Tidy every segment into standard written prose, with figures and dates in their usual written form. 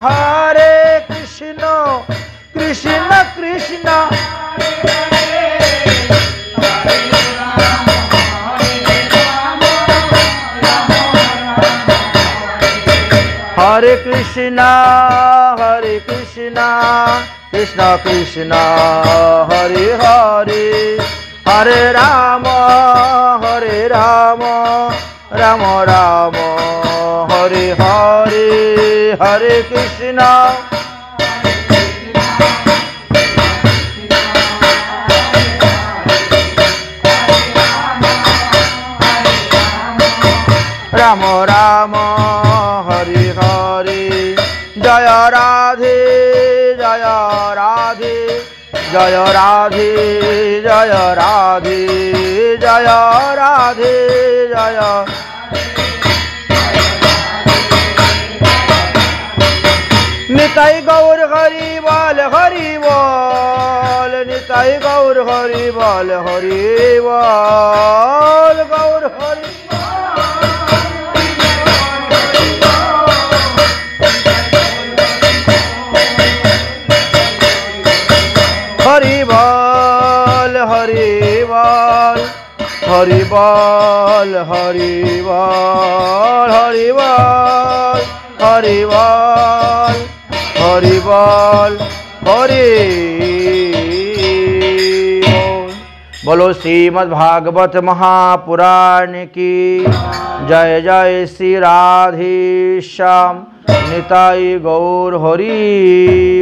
হরে কৃষ্ণ কৃষ্ণ কৃষ্ণ হরে কৃষ্ণ কৃষ্ণ কৃষ্ণ হরে হরে হরে রাম রাম রাম হরে হরে হরে কৃষ্ণ রাম রাম হরে হরে জয় রাধে জয় রাধে জয় রাধে জয় রাধে জয় রাধে জয় নিতাই গৌর হরি বল নিতাই গৌর হরি বল গৌর হরি হরি বল হরি বল হরি বল হরি বল হরি বল হরি বল হরি বল হরি बोलो श्रीमद् भागवत महापुराण की जय जय श्री राधे श्याम निताई गौर हरि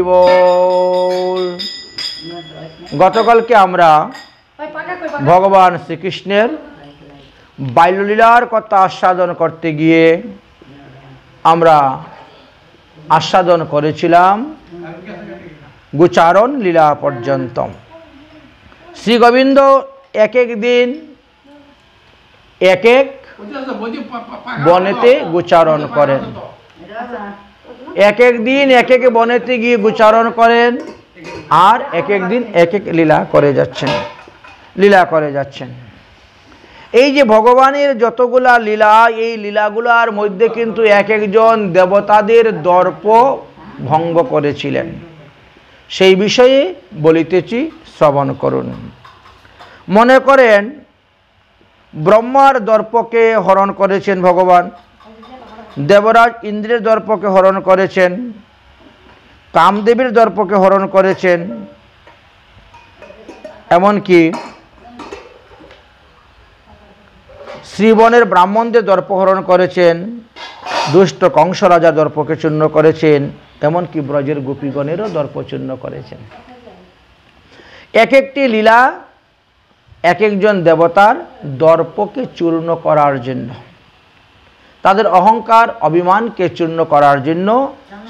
बोल। गतकालके आमरा भगवान श्रीकृष्णेर बाल्यलीलार कथा आस्वादन करते गिये आमरा आस्वादन करेछिलाम गोचारण लीला पर्यन्त। श्री गोविंद एक एक दिन एक एक बनेते गोचारण करें, एक एक दिन एक एक बनेते गिये गोचारण करें और एक एक दिन एक एक लीला करे जाच्छेन। এই যে ভগবানের যতগুলা লীলা, এই লীলাগুলার মধ্যে কিন্তু এক একজন দেবতাদের দর্প ভঙ্গ করেছিলেন, সেই বিষয়ে বলিতেছি, শ্রবণ করুন। মনে করেন ব্রহ্মার দর্পকে হরণ করেছেন ভগবান, দেবরাজ ইন্দ্রের দর্পকে হরণ করেছেন, কামদেবীর দর্পকে হরণ করেছেন, এমনকি শ্রীবনের ব্রাহ্মণদের দর্প হরণ করেছেন, দুষ্ট কংস রাজার দর্পকে চূর্ণ করেছেন, এমনকি ব্রজের গোপীগণেরও দর্প চূর্ণ করেছেন। এক একটি লীলা এক একজন দেবতার দর্পকে চূর্ণ করার জন্য, তাদের অহংকার অভিমানকে চূর্ণ করার জন্য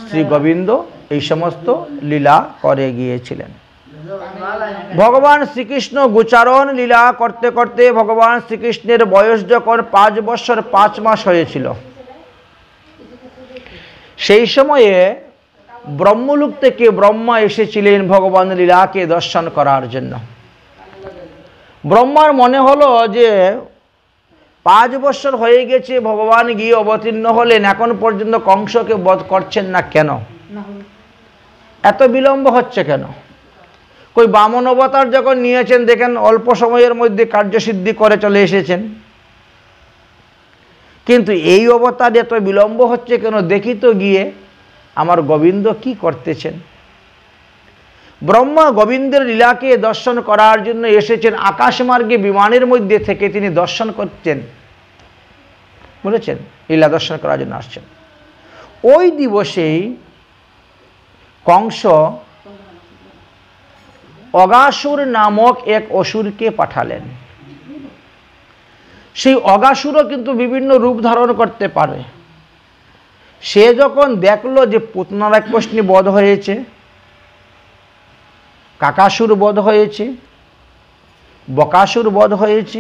শ্রী গোবিন্দ এই সমস্ত লীলা করে গিয়েছিলেন। ভগবান শ্রীকৃষ্ণ গোচারণ লীলা করতে করতে ভগবান শ্রীকৃষ্ণের বয়স যখন 5 বছর 5 মাস হয়েছিল, সেই সময়ে ব্রহ্মলোক থেকে ব্রহ্মা এসেছিলেন ভগবান লীলাকে দর্শন করার জন্য। ব্রহ্মার মনে হলো যে 5 বছর হয়ে গেছে, ভগবান গিয়ে অবতীর্ণ হলেন, এখন পর্যন্ত কংসকে বধ করছেন না কেন, এত বিলম্ব হচ্ছে কেন? কই বামন অবতার যখন নিয়েছেন, দেখেন অল্প সময়ের মধ্যে কার্যসিদ্ধি করে চলে এসেছেন, কিন্তু এই অবতার এত বিলম্ব হচ্ছে কেন, দেখি তো গিয়ে আমার গোবিন্দ কি করতেছেন। ব্রহ্মা গোবিন্দের লীলাকে দর্শন করার জন্য এসেছেন, আকাশমার্গে বিমানের মধ্যে থেকে তিনি দর্শন করছেন, বলেছেন লীলা দর্শন করার জন্য আসছেন। ওই দিবসেই কংস অগাসুর নামক এক অসুরকে পাঠালেন। সেই অগাসুরও কিন্তু বিভিন্ন রূপ ধারণ করতে পারে। সে যখন দেখলো যে পুতনারাক্ষসনী বধ হয়েছে, কাকাসুর বধ হয়েছে, বকাসুর বধ হয়েছে,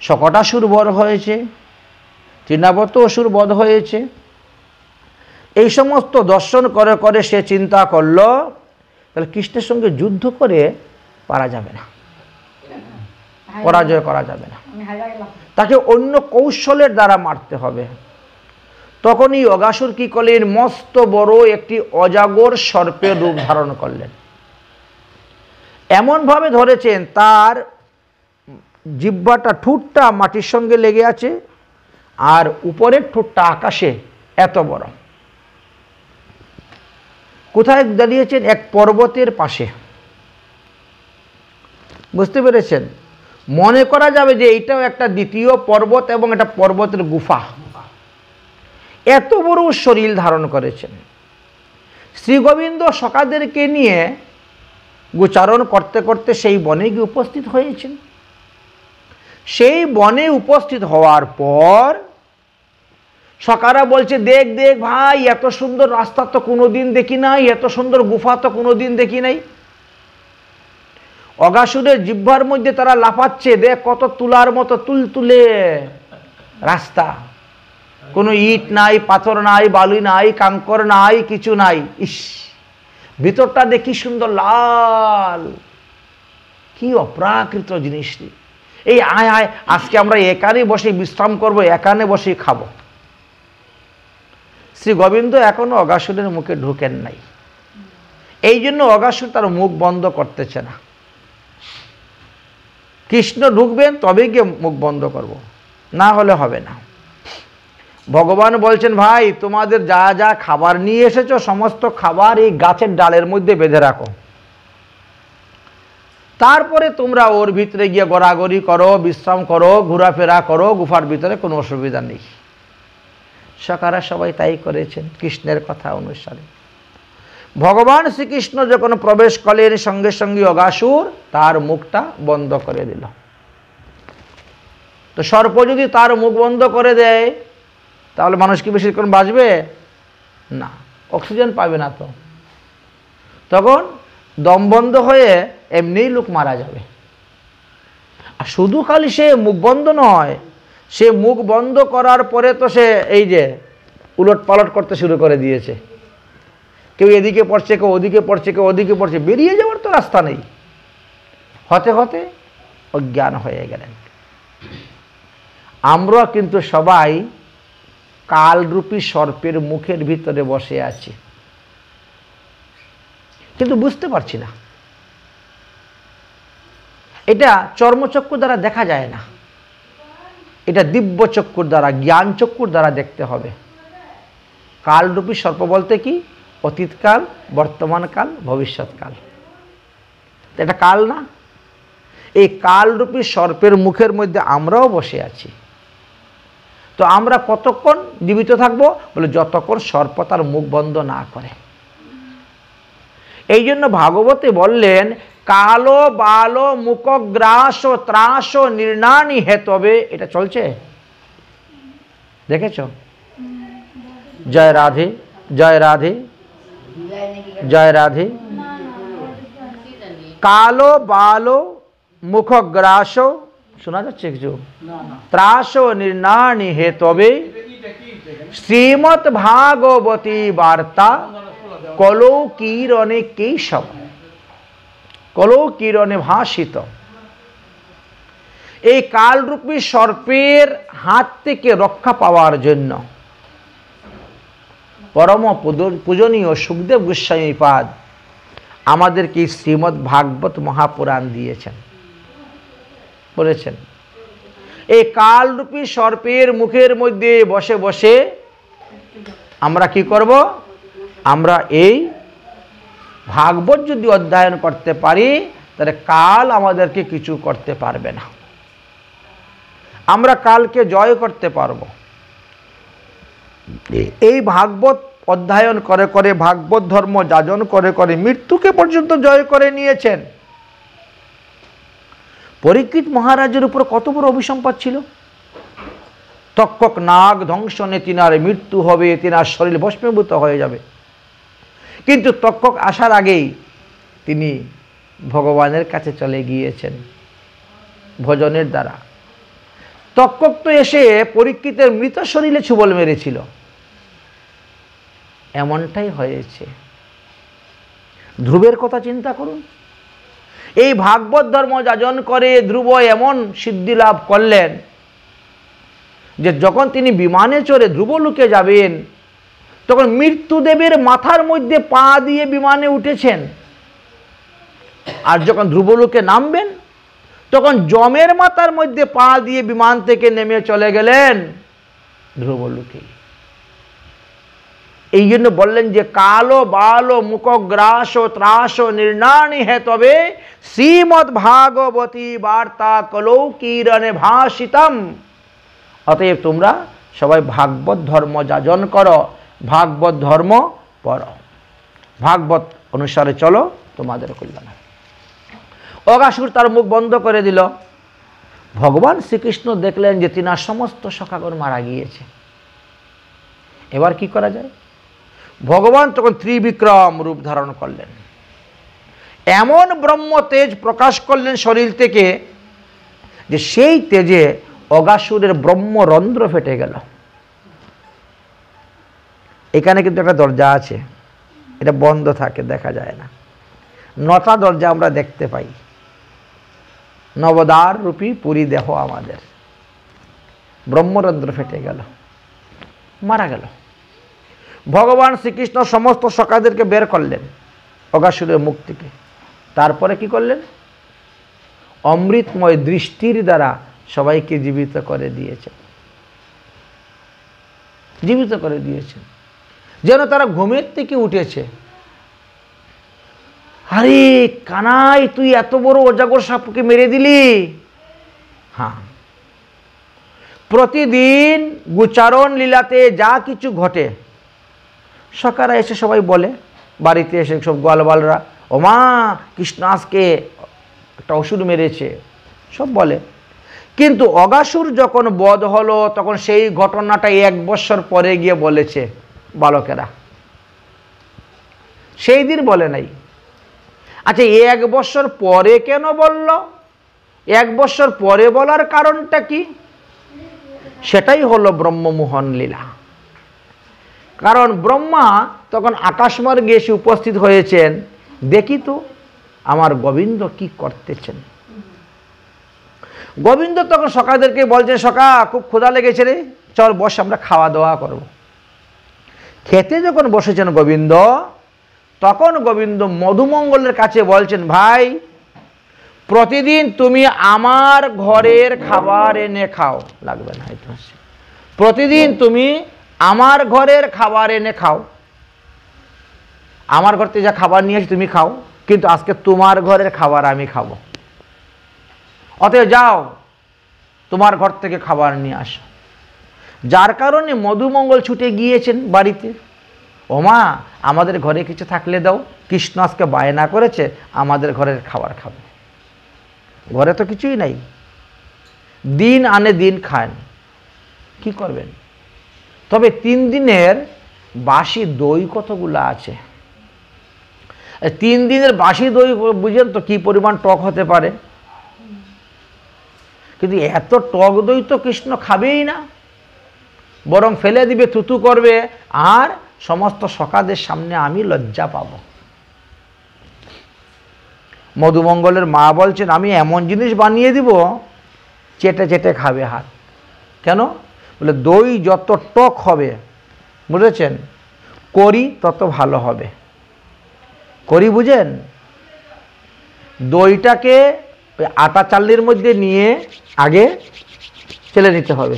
শকটাসুর বধ হয়েছে, তৃণাবত অসুর বধ হয়েছে, এই সমস্ত দর্শন করে করে সে চিন্তা করল তাহলে কৃষ্ণের সঙ্গে যুদ্ধ করে পারা যাবে না, পরাজয় করা যাবে না, তাকে অন্য কৌশলের দ্বারা মারতে হবে। তখনই অগাসুর কি করলেন, মস্ত বড় একটি অজাগর সর্পের রূপ ধারণ করলেন। এমনভাবে ধরেছেন তার জিহ্বাটা, ঠোঁটটা মাটির সঙ্গে লেগে আছে, আর উপরের ঠোঁটটা আকাশে এত বড়। কোথায় দাঁড়িয়েছেন? এক পর্বতের পাশে। বুঝতে পেরেছেন? মনে করা যাবে যে এইটাও একটা দ্বিতীয় পর্বত এবং একটা পর্বতের গুফা। এত বড় শরীর ধারণ করেছেন। শ্রী গোবিন্দ সখাদেরকে নিয়ে গোচারণ করতে করতে সেই বনে গিয়ে উপস্থিত হয়েছেন। সেই বনে উপস্থিত হওয়ার পর সখারা বলছে, দেখ দেখ ভাই, এত সুন্দর রাস্তা তো কোনোদিন দেখি নাই, এত সুন্দর গুফা তো কোনোদিন দেখি নাই। অগাসুরের জিহ্বার মধ্যে তারা লাফাচ্ছে, দেখ কত তুলার মতো তুলতুলে রাস্তা, কোনো ইট নাই, পাথর নাই, বালু নাই, কাঙ্কর নাই, কিছু নাই। ইস, ভিতরটা দেখি সুন্দর লাল, কি অপ্রাকৃত জিনিসটি। এই আয় আয়, আজকে আমরা এখানে বসে বিশ্রাম করবো, এখানে বসে খাবো। শ্রী গোবিন্দ এখনো অগাসুরের মুখে ঢুকেন নাই। এই জন্য অগাসুর তার মুখ বন্ধ করতেছে না। কৃষ্ণ ঢুকবেন তবেই গিয়ে মুখ বন্ধ করব, না হলে হবে না। ভগবান বলছেন, ভাই তোমাদের যা যা খাবার নিয়ে এসেছো সমস্ত খাবার এই গাছের ডালের মধ্যে বেঁধে রাখো, তারপরে তোমরা ওর ভিতরে গিয়ে গড়াগড়ি করো, বিশ্রাম করো, ঘোরাফেরা করো, গুফার ভিতরে কোনো অসুবিধা নেই। সখারা সবাই তাই করেছেন কৃষ্ণের কথা অনুসারে। ভগবান শ্রীকৃষ্ণ যখন প্রবেশ করলেন, সঙ্গে সঙ্গে অগাসুর তার মুখটা বন্ধ করে দিল। তো সর্প যদি তার মুখ বন্ধ করে দেয় তাহলে মানুষ কি বেশিক্ষণ বাঁচবে? না, অক্সিজেন পাবে না। তো তখন দম বন্ধ হয়ে এমনিই লোক মারা যাবে। আর শুধু খালি সে মুখ বন্ধ নয়, সে মুখ বন্ধ করার পরে তো সে এই যে উলট পালট করতে শুরু করে দিয়েছে। কেউ এদিকে পড়ছে, কেউ ওদিকে পড়ছে, কেউ ওদিকে পড়ছে, বেরিয়ে যাওয়ার তো রাস্তা নেই। হতে হতে অজ্ঞান হয়ে গেলেন। আমরা কিন্তু সবাই কালরূপী সর্পের মুখের ভিতরে বসে আছি, কিন্তু বুঝতে পারছি না। এটা চর্মচক্ষু দ্বারা দেখা যায় না, এটা দিব্য চক্ষুর দ্বারা, জ্ঞান চক্ষুর দ্বারা দেখতে হবে। কালরূপী সর্প বলতে কি? অতীতকাল, বর্তমানকাল, ভবিষ্যৎকাল। এটা কাল না? এই কালরূপী সর্পের মুখের মধ্যে আমরাও বসে আছি। তো আমরা কতক্ষণ জীবিত থাকবো? বলে যতক্ষণ সর্প তার মুখ বন্ধ না করে। এই জন্য ভাগবতে বললেন, কালো বালো মুখগ্রাস ত্রাস নির্ণানি হেতবে। এটা চলছে, দেখেছ? জয় রাধে, জয় রাধে, জয় রাধে। কালো বালো মুখগ্রাস, শোনা যাচ্ছে কিছু? ত্রাস নির্ণানি হেতবে শ্রীমৎ ভাগবতী বার্তা কলৌ কিরণে কেশব, কলৌ কিরণে ভাসিত। এই কালরূপী সর্পের হাত থেকে রক্ষা পাওয়ার জন্য পরম পূজনীয় সুখদেব গোস্বামী পাদ আমাদেরকে শ্রীমদ্ ভাগবত মহাপুরাণ দিয়েছেন, বলেছেন এই কালরূপী সর্পের মুখের মধ্যে বসে বসে আমরা কি করব? আমরা এই ভাগবত যদি অধ্যয়ন করতে পারি তাহলে কাল আমাদেরকে কিছু করতে পারবে না। আমরা কালকে জয় করতে পারব। এই ভাগবত অধ্যয়ন করে করে, ভাগবত ধর্ম যাজন করে করে মৃত্যুকে পর্যন্ত জয় করে নিয়েছেন। পরীক্ষিত মহারাজের উপর কত বড় অভিসম্পাদ ছিল। তক্ষক নাগ ধ্বংসনে তিনার মৃত্যু হবে, তিনার শরীর ভস্মীভূত হয়ে যাবে। কিন্তু তক্ষক আসার আগেই তিনি ভগবানের কাছে চলে গিয়েছেন ভজনের দ্বারা। তক্ষক তো এসে পরীক্ষিতের মৃত শরীরে ছুবল মেরেছিল। এমনটাই হয়েছে। ধ্রুবের কথা চিন্তা করুন। এই ভাগবত ধর্ম যাজন করে ধ্রুব এমন সিদ্ধি লাভ করলেন, যে যখন তিনি বিমানে চড়ে ধ্রুবলোকে যাবেন তখন মৃত্যুদেবের মাথার মধ্যে পা দিয়ে বিমানে উঠেছেন, আর যখন ধ্রুবলোকে নামবেন তখন যমের মাথার মধ্যে পা দিয়ে বিমান থেকে নেমে চলে গেলেন ধ্রুবলোকে। এই জন্য বললেন যে কালো বালো মুখগ্রাস ত্রাস নির্ণাণী হে তবে শ্রীমদ্ ভাগবতী বার্তা কলৌ কিরণে ভাসিতম। অতএব তোমরা সবাই ভাগবত ধর্ম যাজন করো, ভাগবত ধর্ম পড়ো, ভাগবত অনুসারে চলো, তোমাদের কল্যাণ। অগাসুর তার মুখ বন্ধ করে দিল। ভগবান শ্রীকৃষ্ণ দেখলেন যে তিনার সমস্ত সখাগণ মারা গিয়েছে। এবার কি করা যায়? ভগবান তখন ত্রিবিক্রম রূপ ধারণ করলেন, এমন ব্রহ্ম তেজ প্রকাশ করলেন শরীর থেকে যে সেই তেজে অগাসুরের ব্রহ্মরন্ধ্র ফেটে গেল। এখানে কিন্তু একটা দরজা আছে, এটা বন্ধ থাকে, দেখা যায় না। 9টা দরজা আমরা দেখতে পাই। নবদ্বার রূপী পুরী দেহ আমাদের। ব্রহ্মরন্ধ্র ফেটে গেল, মারা গেল। ভগবান শ্রীকৃষ্ণ সমস্ত সখাদেরকে বের করলেন অগাসুরের মুখ থেকে। তারপরে কি করলেন? অমৃতময় দৃষ্টির দ্বারা সবাইকে জীবিত করে দিয়েছেন, জীবিত করে দিয়েছেন, যেন তারা ঘুমের থেকে উঠেছে। আরে কানাই, তুই এত বড় অজাগর সাপকে মেরে দিলি। হ্যাঁ, প্রতিদিন গোচারণ লীলাতে যা কিছু ঘটে সখারা এসে সবাই বলে, বাড়িতে এসে সব গোয়ালবালরা, ও মা কৃষ্ণ আজকে একটা অসুর মেরেছে, সব বলে। কিন্তু অগাসুর যখন বধ হলো তখন সেই ঘটনাটা 1 বৎসর পরে গিয়ে বলেছে বালকেরা, সেই দিন বলে নাই। আচ্ছা, 1 বৎসর পরে কেন বলল? 1 বৎসর পরে বলার কারণটা কি? সেটাই হলো ব্রহ্মমোহন লীলা। কারণ ব্রহ্মা তখন আকাশমার্গে এসে উপস্থিত হয়েছেন, দেখি তো আমার গোবিন্দ কি করতেছেন। গোবিন্দ তখন সখাদেরকে বলছে, সখা খুব ক্ষুধা লেগেছে রে, চল বস, আমরা খাওয়া দাওয়া করব। খেতে যখন বসেছেন গোবিন্দ, তখন গোবিন্দ মধুমঙ্গলের কাছে বলছেন, ভাই প্রতিদিন তুমি আমার ঘরের খাবার এনে খাও, লাগবে না, প্রতিদিন তুমি আমার ঘরের খাবার এনে খাও, আমার ঘর থেকে যা খাবার নিয়ে আসি তুমি খাও, কিন্তু আজকে তোমার ঘরের খাবার আমি খাবো। অতএব যাও, তোমার ঘর থেকে খাবার নিয়ে আসো। যার কারণে মধুমঙ্গল ছুটে গিয়েছেন বাড়িতে, ওমা আমাদের ঘরে কিছু থাকলে দাও, কৃষ্ণ আজকে বায়না করেছে আমাদের ঘরের খাবার খাবে। ঘরে তো কিছুই নাই, দিন আনে দিন খান, কি করবেন? তবে 3 দিনের বাসি দই কতগুলো আছে। 3 দিনের বাসি দই বুঝেন তো কি পরিমাণ টক হতে পারে। কিন্তু এত টক দই তো কৃষ্ণ খাবেই না, বরং ফেলে দিবে, থুতু করবে, আর সমস্ত সখাদের সামনে আমি লজ্জা পাব। মধুমঙ্গলের মা বলছেন, আমি এমন জিনিস বানিয়ে দিব চেটে চেটে খাবে হাত। কেন? বলে দই যত টক হবে, বুঝেছেন, করি তত ভালো হবে। করি বুঝেন? দইটাকে আটা চালের মধ্যে নিয়ে আগে চেলে নিতে হবে,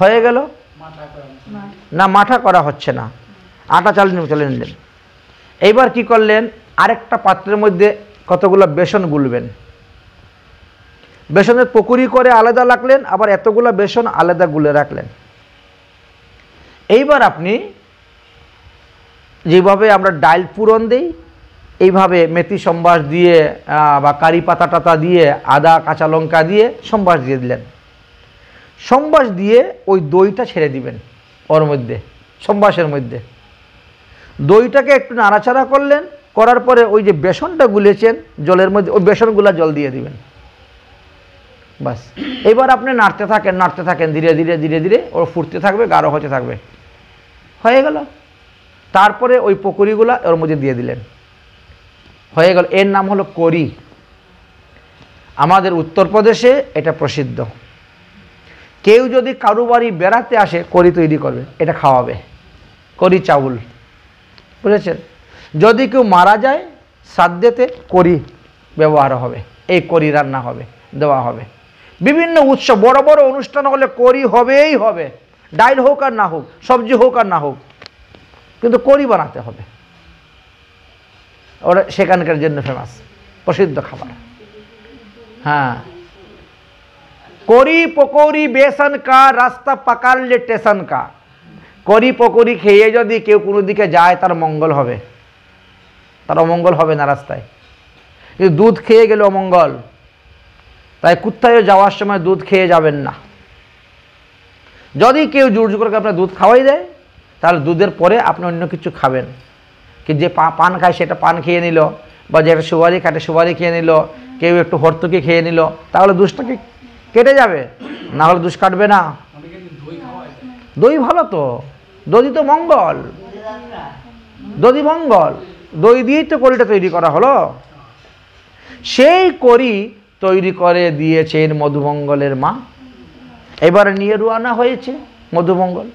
হয়ে গেল না, মাঠা করা হচ্ছে না, আটা চাল চলে নিলেন। এইবার কি করলেন? আরেকটা পাত্রের মধ্যে কতগুলো বেসন গুলবেন, বেসনের পকুড়ি করে আলাদা রাখলেন, আবার এতগুলো বেসন আলাদা গুলে রাখলেন। এইবার আপনি যেভাবে আমরা ডাল পুরন দিই, এইভাবে মেথি সম্বাস দিয়ে বা কারি পাতা টাতা দিয়ে, আদা কাঁচা লঙ্কা দিয়ে সম্বাস দিয়ে দিলেন। সম্বাস দিয়ে ওই দইটা ছেড়ে দিবেন ওর মধ্যে, সম্বাসের মধ্যে। দইটাকে একটু নাড়াচাড়া করলেন, করার পরে ওই যে বেসনটা গুলেছেন জলের মধ্যে, ওই বেসনগুলা জল দিয়ে দিবেন। বাস, এবার আপনি নাড়তে থাকেন, ধীরে ধীরে ধীরে ধীরে ওর ফুটতে থাকবে, গাঢ় হতে থাকবে, হয়ে গেল। তারপরে ওই পকোড়িগুলা ওর মধ্যে দিয়ে দিলেন, হয়ে গেল। এর নাম হলো করি। আমাদের উত্তরপ্রদেশে এটা প্রসিদ্ধ। কেউ যদি কারো বাড়ি বেড়াতে আসে করি তৈরি করবে, এটা খাওয়াবে, করি চাউল, বুঝেছেন? যদি কেউ মারা যায় শ্রাদ্ধেতে করি ব্যবহার হবে, এই করি রান্না হবে, দেওয়া হবে। বিভিন্ন উৎসব বড় বড় অনুষ্ঠান হলে করি হবেই হবে, ডাইল হোক আর না হোক, সবজি হোক আর না হোক, কিন্তু করি বানাতে হবে। ওরা সেখানকার জন্য ফেমাস, প্রসিদ্ধ খাবার। हाँ, करी पकौड़ी बेसन का रास्ता पकड़ ले स्टेशन का। करी पकौड़ी खेये यदि केउ कोनो दिके जाए तार मंगल होबे, तार अमंगल होबे ना रास्ताय। किन्तु दूध खेये गेले अमंगल, ताई कोथायो जाওয়ার समय दूध खेये जाबेन ना। यदि केउ जोर जोर करे आपनाके दूध खाওয়াই देয় ताहले दूधेर परे आपनि अन्य किछु खाबेन, कि जे पान खाय सेटा पान खेये निल, बा जे सुपारी खाटे सुपारी खेये निल, কেউ একটু হর্তুকি খেয়ে নিল, তাহলে দুধটাকে কেটে যাবে, না হলে দুধ কাটবে না। দই ভালো তো, দই তো মঙ্গল, দই মঙ্গল, দই দিয়েই তো করিটা তৈরি করা হলো। সেই করি তৈরি করে দিয়েছেন মধুমঙ্গলের মা। এবারে নিয়ে রওনা হয়েছে মধুমঙ্গল,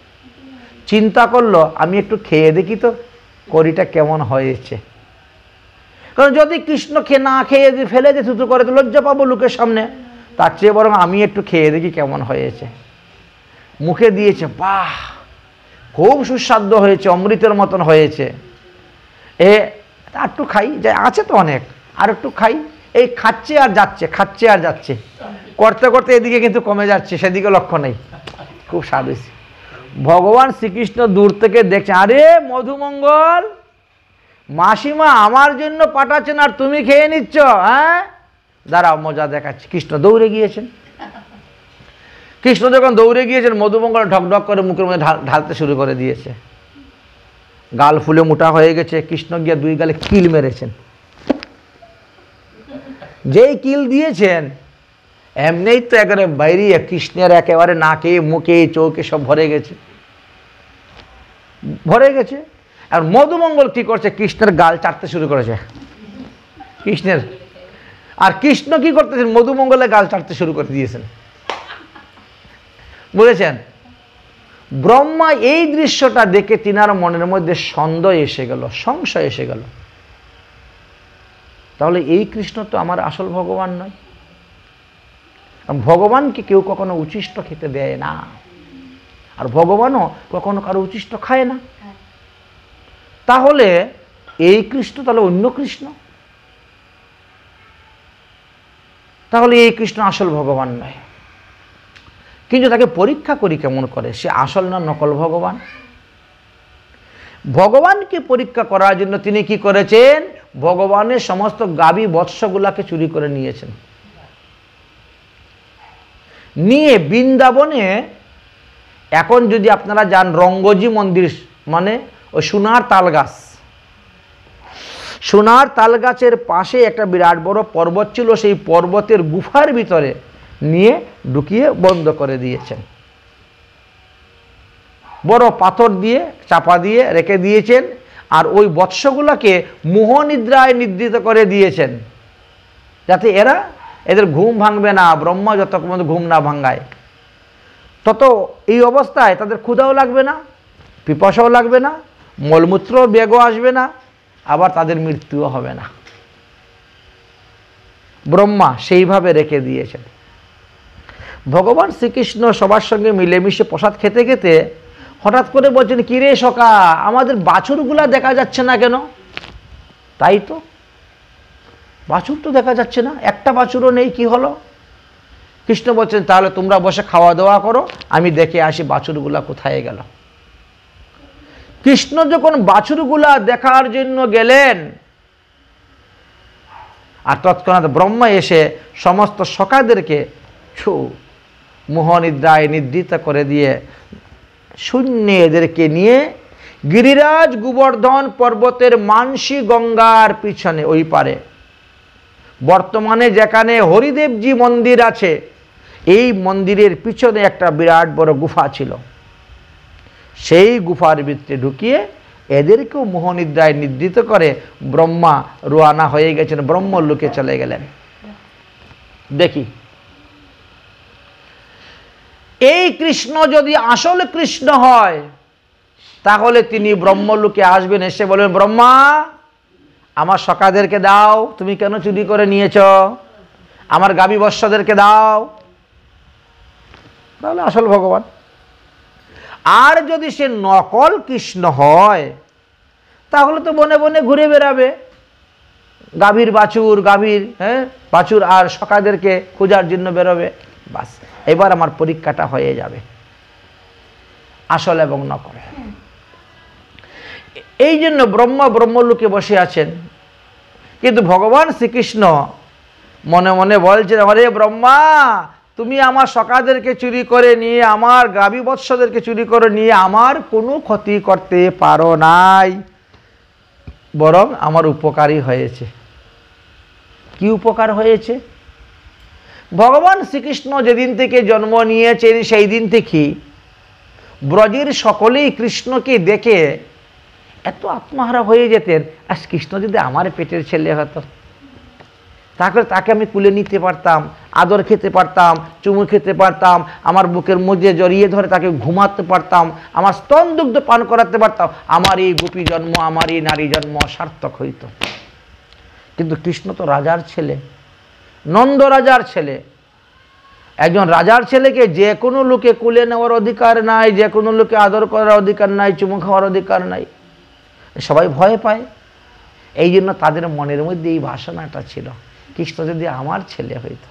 চিন্তা করলো আমি একটু খেয়ে দেখি তো করিটা কেমন হয়েছে। কারণ যদি কৃষ্ণ না খেয়ে ফেলে দিয়ে থুতু করে তো লজ্জা পাবো লোকের সামনে, তার চেয়ে বরং আমি একটু খেয়ে দেখি কেমন হয়েছে। মুখে দিয়েছে, বাহ খুব সুস্বাদু হয়েছে, অমৃতের মতন হয়েছে। আর একটু খাই, যা আছে তো অনেক, আর একটু খাই। এই খাচ্ছে আর যাচ্ছে, খাচ্ছে আর যাচ্ছে, করতে করতে এদিকে কিন্তু কমে যাচ্ছে, সেদিকে লক্ষ্য নেই। খুব স্বাদ হয়েছে। ভগবান শ্রীকৃষ্ণ দূর থেকে দেখছে, আরে মধুমঙ্গল মাসিমা আমার জন্য পাঠাচ্ছেন আর তুমি খেয়ে নিচ্ছ, হ্যাঁ দাঁড়াও মজা দেখাচ্ছি। কৃষ্ণ দৌড়ে গিয়েছেন। কৃষ্ণ যখন দৌড়ে গিয়েছেন মধুমঙ্গল ঢকঢক করে মুখের মধ্যে ঢালতে শুরু করে দিয়েছে। গাল ফুলে মোটা হয়ে গেছে। কৃষ্ণ গিয়ে দুই গালে কিল মেরেছেন। যেই কিল দিয়েছেন এমনিই তো একেবারে বাইরে কৃষ্ণের একেবারে নাকে মুখে চোখে সব ভরে গেছে, ভরে গেছে। আর মধুমঙ্গল কি করছে, কৃষ্ণের গাল চাটতে শুরু করেছে কৃষ্ণের। আর কৃষ্ণ কি করতেছেন, মধুমঙ্গলের গাল চাটতে শুরু করে দিয়েছেন, বুঝেছেন? ব্রহ্মা এই দৃশ্যটা দেখে তিনার মনের মধ্যে সন্দেহ এসে গেল, সংশয় এসে গেল। তাহলে এই কৃষ্ণ তো আমার আসল ভগবান নয়। ভগবানকে কেউ কখনো উচ্ছিষ্ট খেতে দেয় না, আর ভগবানও কখনো কারো উচ্ছিষ্ট খায় না। তাহলে এই কৃষ্ণ তাহলে অন্য কৃষ্ণ, তাহলে এই কৃষ্ণ আসল ভগবান নয়। কিন্তু তাকে পরীক্ষা করি কেমন করে, সে আসল না নকল ভগবান। ভগবানকে পরীক্ষা করার জন্য তিনি কি করেছেন, ভগবানের সমস্ত গাভী বৎসগুলাকে চুরি করে নিয়েছেন। নিয়ে বৃন্দাবনে এখন যদি আপনারা যান রঙ্গজি মন্দির, মানে ওই সোনার তাল গাছ, সোনার তাল গাছের পাশে একটা বিরাট বড় পর্বত ছিল, সেই পর্বতের গুফার ভিতরে নিয়ে ঢুকিয়ে বন্ধ করে দিয়েছেন। বড় পাথর দিয়ে চাপা দিয়ে রেখে দিয়েছেন, আর ওই বৎসগুলাকে মোহনিদ্রায় নিদ্রিত করে দিয়েছেন, যাতে এদের ঘুম ভাঙবে না। ব্রহ্মা যতক্ষণ পর্যন্ত ঘুম না ভাঙায় তত এই অবস্থায় তাদের ক্ষুধাও লাগবে না, পিপাসাও লাগবে না, মলমূত্র বেগও আসবে না, আবার তাদের মৃত্যুও হবে না। ব্রহ্মা সেইভাবে রেখে দিয়েছেন। ভগবান শ্রীকৃষ্ণ সবার সঙ্গে মিলেমিশে প্রসাদ খেতে খেতে হঠাৎ করে বলছেন, কিরে সখা আমাদের বাছুরগুলা দেখা যাচ্ছে না কেন? তাই তো, বাছুর তো দেখা যাচ্ছে না, একটা বাছুরও নেই, কি হলো? কৃষ্ণ বলছেন, তাহলে তোমরা বসে খাওয়া দাওয়া করো, আমি দেখে আসি বাছুরগুলা কোথায় গেল। কৃষ্ণ যখন বাছুরগুলা দেখার জন্য গেলেন, আর তৎক্ষণাৎ ব্রহ্মা এসে সমস্ত সখাদেরকে মোহনিদ্রায় নিদ্রিত করে দিয়ে শূন্য এদেরকে নিয়ে গিরিরাজ গোবর্ধন পর্বতের মানসী গঙ্গার পিছনে ওই পারে, বর্তমানে যেখানে হরিদেবজি মন্দির আছে, এই মন্দিরের পিছনে একটা বিরাট বড় গুফা ছিল। সেই গুফার ভিতরে ঢুকিয়ে এদেরকেও মোহনিদ্রায় নিদ্রিত করে ব্রহ্মা রওনা হয়ে গেছেন, ব্রহ্মলোকে চলে গেলেন। দেখি এই কৃষ্ণ যদি আসল কৃষ্ণ হয় তাহলে তিনি ব্রহ্মলোকে আসবেন, এসে বলবেন, ব্রহ্মা আমার সখাদেরকে দাও, তুমি কেন চুরি করে নিয়েছ, আমার গাভী বৎসদেরকে দাও। তাহলে আসল ভগবান। আর যদি সে নকল কৃষ্ণ হয় তাহলে তো বনে বনে ঘুরে বেড়াবে, গাভীর বাছুর বাছুর আর সখাদেরকে খোঁজার জন্য বেরোবে। বাস, এবার আমার পরীক্ষাটা হয়ে যাবে আসল এবং নকল। এই জন্য ব্রহ্মা ব্রহ্মলোকে বসে আছেন, কিন্তু ভগবান শ্রীকৃষ্ণ মনে মনে বলছেন, আরে ব্রহ্মা, তুমি আমার সখাদেরকে চুরি করে নিয়ে, আমার গাভী বৎসদেরকে চুরি করে নিয়ে আমার কোনো ক্ষতি করতে পারো নাই, বরং আমার উপকারই হয়েছে। কি উপকার হয়েছে? ভগবান শ্রীকৃষ্ণ যেদিন থেকে জন্ম নিয়েছেন সেই দিন থেকে ব্রজের সকলেই কৃষ্ণকে দেখে এত আত্মহারা হয়ে যেতেন, আজ কৃষ্ণ যদি আমার পেটের ছেলে হতো তাহলে তাকে আমি কুলে নিতে পারতাম, আদর খেতে পারতাম, চুমু খেতে পারতাম, আমার বুকের মধ্যে জড়িয়ে ধরে তাকে ঘুমাতে পারতাম, আমার স্তন দুগ্ধ পান করাতে পারতাম, আমার এই গোপী জন্ম, আমার এই নারী জন্ম সার্থক হইত। কিন্তু কৃষ্ণ তো রাজার ছেলে, নন্দ রাজার ছেলে। একজন রাজার ছেলেকে যে কোনো লোকে কুলে নেওয়ার অধিকার নাই, যে কোনো লোকে আদর করার অধিকার নাই, চুমু খাওয়ার অধিকার নাই, সবাই ভয় পায়। এই জন্য তাদের মনের মধ্যে এই বাসনাটা ছিল, কৃষ্ণ যদি আমার ছেলে হইত।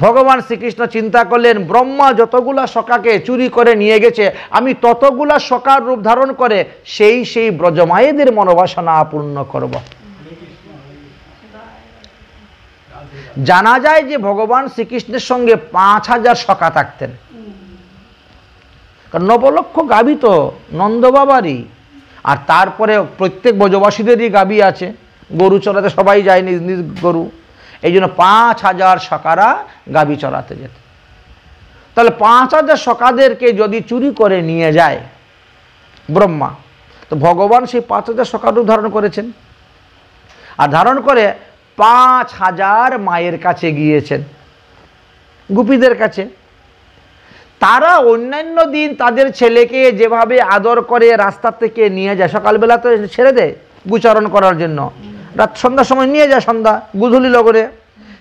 ভগবান শ্রীকৃষ্ণ চিন্তা করলেন, ব্রহ্মা যতগুলা সখাকে চুরি করে নিয়ে গেছে, আমি ততগুলা সখার রূপ ধারণ করে সেই ব্রজমায়েদের মনোবাসনা পূর্ণ করব। জানা যায় যে ভগবান শ্রীকৃষ্ণের সঙ্গে 5000 সখা থাকতেন, কারণ 9 লক্ষ গাভী তো নন্দ বাবারই, আর তারপরে প্রত্যেক ব্রজবাসীদেরই গাভী আছে, গরু চড়াতে সবাই যায় নিজ নিজ গরু, এই জন্য 5000 সখারা গাভী চড়াতে যেত। তাহলে 5000 সখাদেরকে যদি চুরি করে নিয়ে যায় ব্রহ্মা, তো ভগবান সেই 5000 সখার রূপ ধারণ করেছেন, আর ধারণ করে 5000 মায়ের কাছে গিয়েছেন, গোপীদের কাছে। তারা অন্যান্য দিন তাদের ছেলেকে যেভাবে আদর করে রাস্তা থেকে নিয়ে যায়, সকালবেলা তো ছেড়ে দেয় গোচারণ করার জন্য, রাত সন্ধ্যার সময় নিয়ে যায়, সন্ধ্যা গুধুলি লগরে,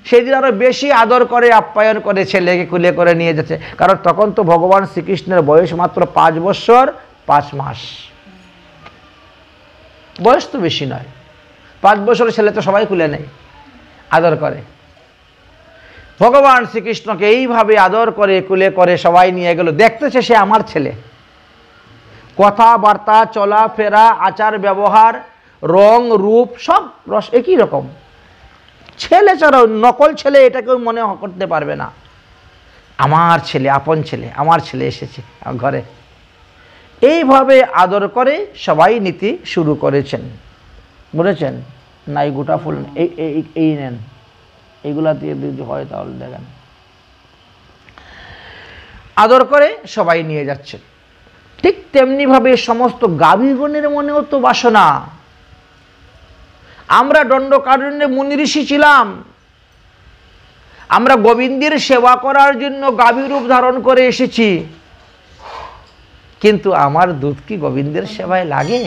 সেই দিন আরো বেশি আদর করে আপ্যায়ন করে ছেলেকে কুলে করে নিয়ে যাচ্ছে। কারণ তখন তো ভগবান শ্রীকৃষ্ণের বয়স মাত্র 5 বৎসর 5 মাস, বয়স তো বেশি নয়। 5 বছরের ছেলে তো সবাই কুলে নেয়, আদর করে। ভগবান শ্রীকৃষ্ণকে এইভাবে আদর করে কুলে করে সবাই নিয়ে গেল, দেখতেছে সে আমার ছেলে, কথাবার্তা, চলাফেরা, আচার ব্যবহার, রং রূপ সব রস একই রকম। ছেলে ছাড়াও নকল ছেলে এটা কেউ মনে করতে পারবে না, আমার ছেলে, আপন ছেলে, আমার ছেলে এসেছে ঘরে। এইভাবে আদর করে সবাই নীতি শুরু করেছেন। বুঝেছেন? না এই গোটা ফুল এই নেন, এইগুলা দিয়ে যদি হয় তাহলে দেখেন। আদর করে সবাই নিয়ে যাচ্ছেন। ঠিক তেমনিভাবে সমস্ত গাভীগণের মনেও তো বাসনা। আমরা দণ্ডকারণ্যে মুনি ঋষি ছিলাম, আমরা গোবিন্দের সেবা করার জন্য গাভী রূপ ধারণ করে এসেছি, কিন্তু আমার দুধ কি গোবিন্দের সেবায় লাগে?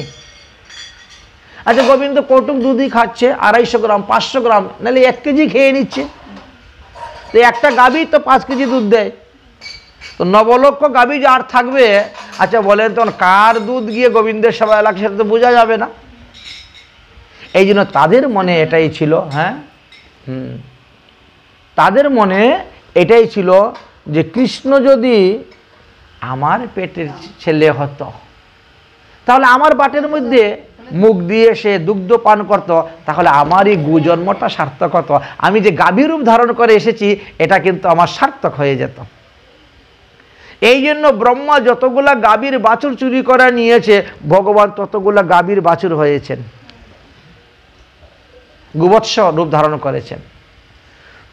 আচ্ছা, গোবিন্দ কটুক দুধই খাচ্ছে, 250 গ্রাম 500 গ্রাম, নাহলে 1 কেজি খেয়ে নিচ্ছে, তো একটা গাভী তো 5 কেজি দুধ দেয়, তো 9 লক্ষ গাভী যার থাকবে, আচ্ছা বলেন তখন কার দুধ গিয়ে গোবিন্দের সেবায় লাগে সেটা তো বোঝা যাবে না। এই জন্য তাদের মনে এটাই ছিল, তাদের মনে এটাই ছিল যে কৃষ্ণ যদি আমার পেটের ছেলে হতো তাহলে আমার বাটের মধ্যে মুখ দিয়ে সে দুগ্ধ পান করত, তাহলে আমারই গুজন্মটা সার্থক হতো, আমি যে গাভী রূপ ধারণ করে এসেছি এটা কিন্তু আমার সার্থক হয়ে যেত। এই জন্য ব্রহ্মা যতগুলা গাভীর বাছুর চুরি করা নিয়েছে, ভগবান ততগুলা গাভীর বাছুর হয়েছেন, গোবৎস রূপ ধারণ করেছেন।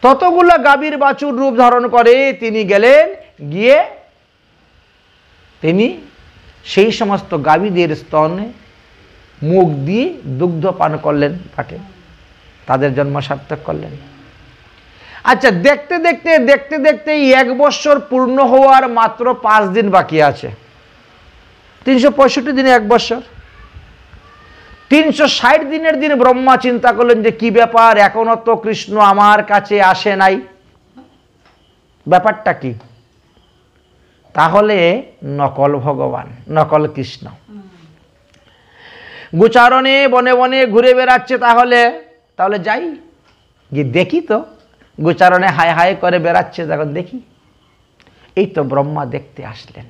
ততগুলা গাভীর বাছুর রূপ ধারণ করে তিনি গেলেন, গিয়ে তিনি সেই সমস্ত গাভীদের স্তনে মুখ দিয়ে দুগ্ধ পান করলেন, পাটে তাদের জন্ম সার্থক করলেন। আচ্ছা, দেখতে দেখতে দেখতে দেখতে 1 বছর পূর্ণ হওয়ার মাত্র 5 দিন বাকি আছে। 365 দিনে 1 বছর। 360 দিনের দিন ব্রহ্মা চিন্তা করলেন যে কি ব্যাপার, এখনো তো কৃষ্ণ আমার কাছে আসে নাই, ব্যাপারটা কি? তাহলে নকল ভগবান, নকল কৃষ্ণ গোচারণে বনে বনে ঘুরে বেড়াচ্ছে। তাহলে যাই গিয়ে দেখি তো, গোচারণে হায় হায় করে বেড়াচ্ছে, তখন দেখি। এই তো ব্রহ্মা দেখতে আসলেন।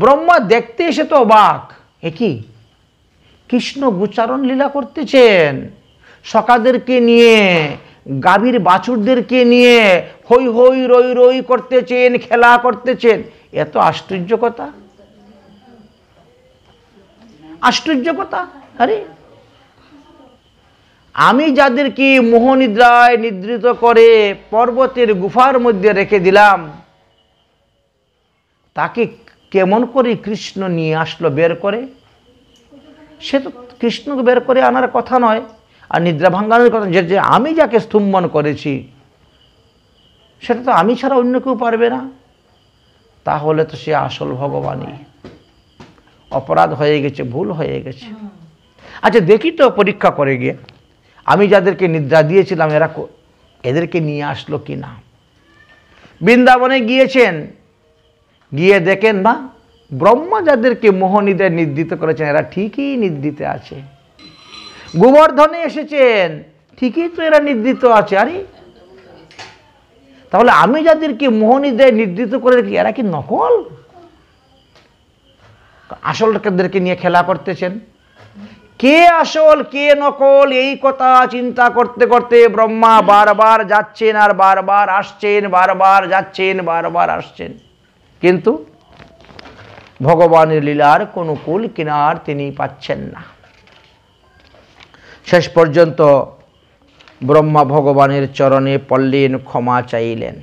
ব্রহ্মা দেখতে এসে তো অবাক, এ কি কৃষ্ণ গোচারণ লীলা করতেছেন, সখাদেরকে নিয়ে, গাভীর বাছুরদেরকে নিয়ে হই হই রই রই করতেছেন, খেলা করতেছেন। এত আশ্চর্য কথা, আশ্চর্য কথা। আরে আমি যাদেরকে মোহনিদ্রায় নিদ্রিত করে পর্বতের গুফার মধ্যে রেখে দিলাম, তাকে কেমন করে কৃষ্ণ নিয়ে আসলো বের করে? সে তো কৃষ্ণকে বের করে আনার কথা নয়, আর নিদ্রা ভাঙ্গানোর কথা, যে আমি যাকে স্তম্ভন করেছি সেটা তো আমি ছাড়া অন্য কেউ পারবে না। তাহলে তো সে আসল ভগবানই। অপরাধ হয়ে গেছে, ভুল হয়ে গেছে। আচ্ছা দেখি তো পরীক্ষা করে গিয়ে, আমি যাদেরকে নিদ্রা দিয়েছিলাম এদেরকে নিয়ে আসলো কি না। বৃন্দাবনে গিয়েছেন, গিয়ে দেখেন না, ব্রহ্মা যাদেরকে মোহনিদ্রায় নিদ্রিত করেছেন এরা ঠিকই নিদ্রিতে আছে। গোবর্ধনে এসেছেন, ঠিকই তো এরা নিদ্রিত আছে। আরে তাহলে আমি যাদেরকে মোহনিদ্রায় নিদ্রিত করে রেখেছি এরা কি নকল? আসলদেরকে নিয়ে খেলা করতেছেন। কে আসল কে নকল এই কথা চিন্তা করতে করতে ব্রহ্মা বারবার যাচ্ছেন আর বারবার আসছেন, বারবার যাচ্ছেন বারবার আসছেন, কিন্তু ভগবানের লীলার কোনো কুল কিনার তিনি পাচ্ছেন না। শেষ পর্যন্ত ব্রহ্মা ভগবানের চরণে পড়লেন, ক্ষমা চাইলেন।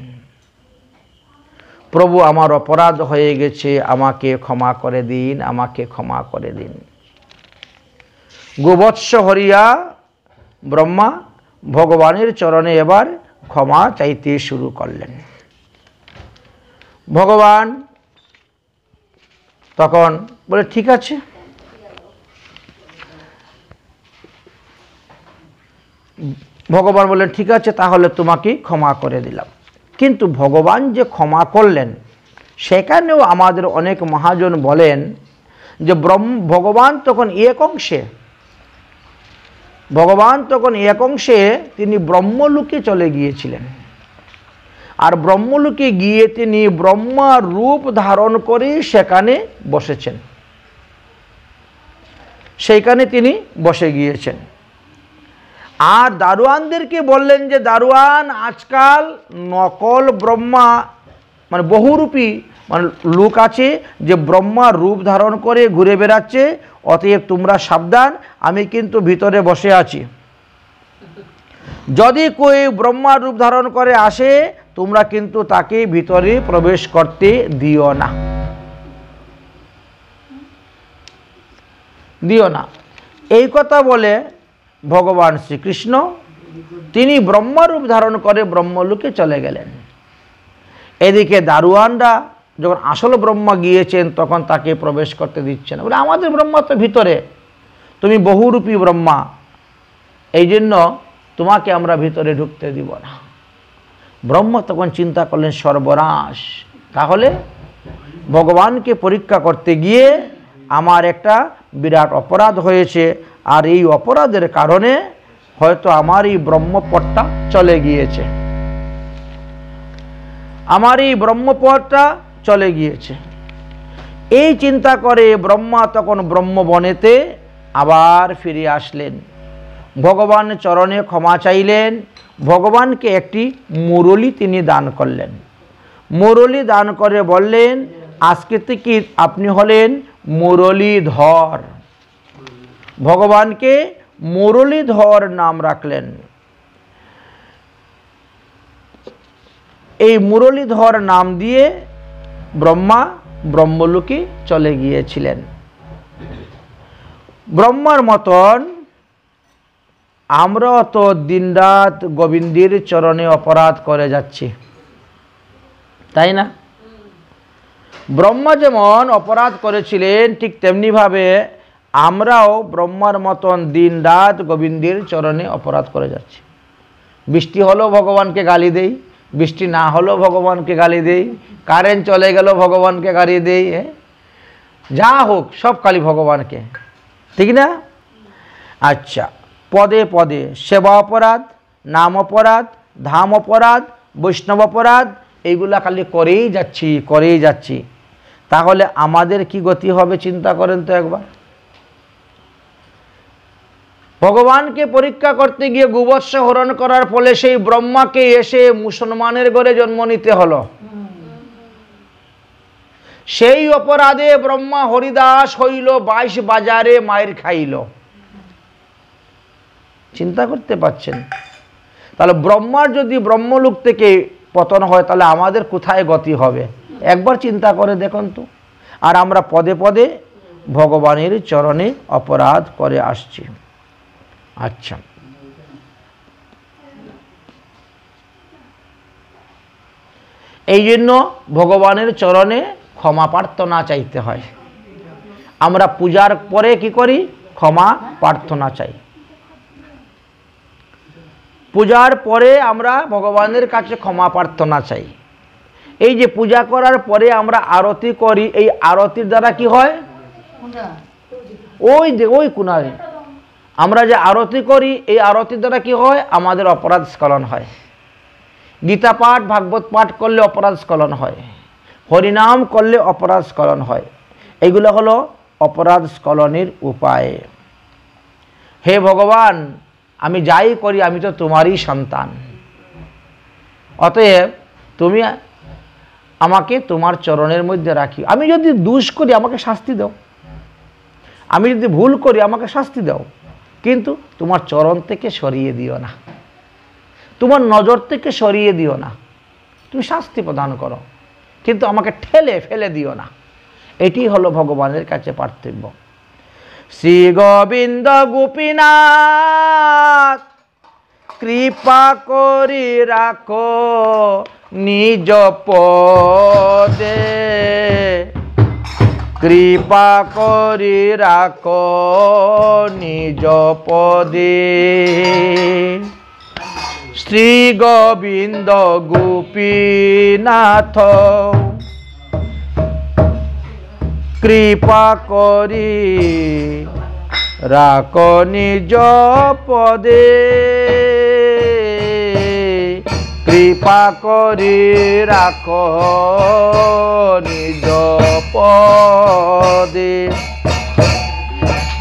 প্রভু আমার অপরাধ হয়ে গেছে, আমাকে ক্ষমা করে দিন, আমাকে ক্ষমা করে দিন। গোবৎস হরিয়া ব্রহ্মা ভগবানের চরণে এবার ক্ষমা চাইতে শুরু করলেন। ভগবান তখন বলে ঠিক আছে, ভগবান বললেন ঠিক আছে তাহলে তোমাকে ক্ষমা করে দিলাম। কিন্তু ভগবান যে ক্ষমা করলেন সেখানেও আমাদের অনেক মহাজন বলেন যে ভগবান তখন এক অংশে তিনি ব্রহ্মলোকে চলে গিয়েছিলেন। আর ব্রহ্মলোকে গিয়ে তিনি ব্রহ্মার রূপ ধারণ করে সেখানে বসেছেন, সেইখানে তিনি বসে গিয়েছেন। আর দারোয়ানদেরকে বললেন যে দারোয়ান, আজকাল নকল ব্রহ্মা মানে বহুরূপী মানে লোক আছে যে ব্রহ্মার রূপ ধারণ করে ঘুরে বেড়াচ্ছে, অতএব তোমরা সাবধান, আমি কিন্তু ভিতরে বসে আছি। যদি কেউ ব্রহ্মার রূপ ধারণ করে আসে তোমরা কিন্তু তাকে ভিতরে প্রবেশ করতে দিও না, এই কথা বলে ভগবান শ্রীকৃষ্ণ তিনি ব্রহ্মরূপ ধারণ করে ব্রহ্মলোকে চলে গেলেন। এদিকে দারোয়ানরা যখন আসল ব্রহ্মা গিয়েছেন তখন তাকে প্রবেশ করতে দিচ্ছে না, বলে আমাদের ব্রহ্মা তো ভিতরে, তুমি বহুরূপী ব্রহ্মা, এই জন্য তোমাকে আমরা ভিতরে ঢুকতে দিব না। ব্রহ্মা তখন চিন্তা করলেন সর্বনাশ, তাহলে ভগবানকে পরীক্ষা করতে গিয়ে আমার একটা বিরাট অপরাধ হয়েছে, আর এই অপরাধের কারণে হয়তো আমার এই ব্রহ্মপদটা চলে গিয়েছে, আমার এই ব্রহ্মপদটা চলে গিয়েছে। এই চিন্তা করে ব্রহ্মা তখন ব্রহ্মবনেতে আবার ফিরে আসলেন, ভগবান চরণে ক্ষমা চাইলেন। ভগবানকে একটি মুরলী তিনি দান করলেন। মুরলী দান করে বললেন আজকে থেকে আপনি হলেন মুরলীধর। ভগবানকে মুরলীধর নাম রাখলেন। এই মুরলীধর নাম দিয়ে ব্রহ্মা ব্রহ্মলোকে চলে গিয়েছিলেন। ব্রহ্মার মতন আমরাও তো দিনরাত গোবিন্দের চরণে অপরাধ করে যাচ্ছি, তাই না? ব্রহ্মা যেমন অপরাধ করেছিলেন, ঠিক তেমনিভাবে আমরাও ব্রহ্মার মতন দিন রাত গোবিন্দের চরণে অপরাধ করে যাচ্ছি। বৃষ্টি হলো ভগবানকে গালি দেই, বৃষ্টি না হলো ভগবানকে গালি দেই, কারেন্ট চলে গেল ভগবানকে গালি দেই, যা হোক সব খালি ভগবানকে, ঠিক না? আচ্ছা, পদে পদে সেবা অপরাধ, নাম অপরাধ, ধাম অপরাধ, বৈষ্ণব অপরাধ, এইগুলা খালি করেই যাচ্ছি। তাহলে আমাদের কি গতি হবে চিন্তা করেন তো একবার। ভগবানকে পরীক্ষা করতে গিয়ে গোবৎস হরণ করার ফলে সেই ব্রহ্মাকে এসে মুসলমানের ঘরে জন্ম নিতে হলো। সেই অপরাধে ব্রহ্মা হরিদাস হইল, 22 বাজারে মায়ের খাইল। চিন্তা করতে পারছেন? তাহলে ব্রহ্মার যদি ব্রহ্মলোক থেকে পতন হয়, তাহলে আমাদের কোথায় গতি হবে একবার চিন্তা করে দেখুন তো। আর আমরা পদে পদে ভগবানের চরণে অপরাধ করে আসছি। আচ্ছা, এই জন্য ভগবানের চরণে ক্ষমা প্রার্থনা চাইতে হয়। আমরা পূজার পরে কি করি? ক্ষমা প্রার্থনা চাই। পূজার পরে আমরা ভগবানের কাছে ক্ষমা প্রার্থনা চাই। এই যে পূজা করার পরে আমরা আরতি করি, এই আরতির দ্বারা কি হয়? ওই কোনারে আমরা যে আরতি করি, এই আরতির দ্বারা কি হয়? আমাদের অপরাধ স্খলন হয়। গীতা পাঠ, ভাগবত পাঠ করলে অপরাধ স্খলন হয়, হরিনাম করলে অপরাধ স্খলন হয়। এইগুলো হলো অপরাধ স্খলনের উপায়। হে ভগবান, আমি যাই করি আমি তো তোমারই সন্তান, অতএব তুমি আমাকে তোমার চরণের মধ্যে রাখি। আমি যদি দোষ করি আমাকে শাস্তি দাও, আমি যদি ভুল করি আমাকে শাস্তি দাও, কিন্তু তোমার চরণ থেকে সরিয়ে দিও না, তোমার নজর থেকে সরিয়ে দিও না। তুমি শাস্তি প্রদান করো, কিন্তু আমাকে ঠেলে ফেলে দিও না। এটি হলো ভগবানের কাছে পার্থক্য। শ্রী গোবিন্দ গোপীনাথ কৃপা করি রাখো নিজ পদে, কৃপা করি রাখো নিজ পদে। শ্রী গোবিন্দ গোপীনাথ কৃপা করি রাখো নিজ পদে, কৃপা করি রাখো নিজ পদে।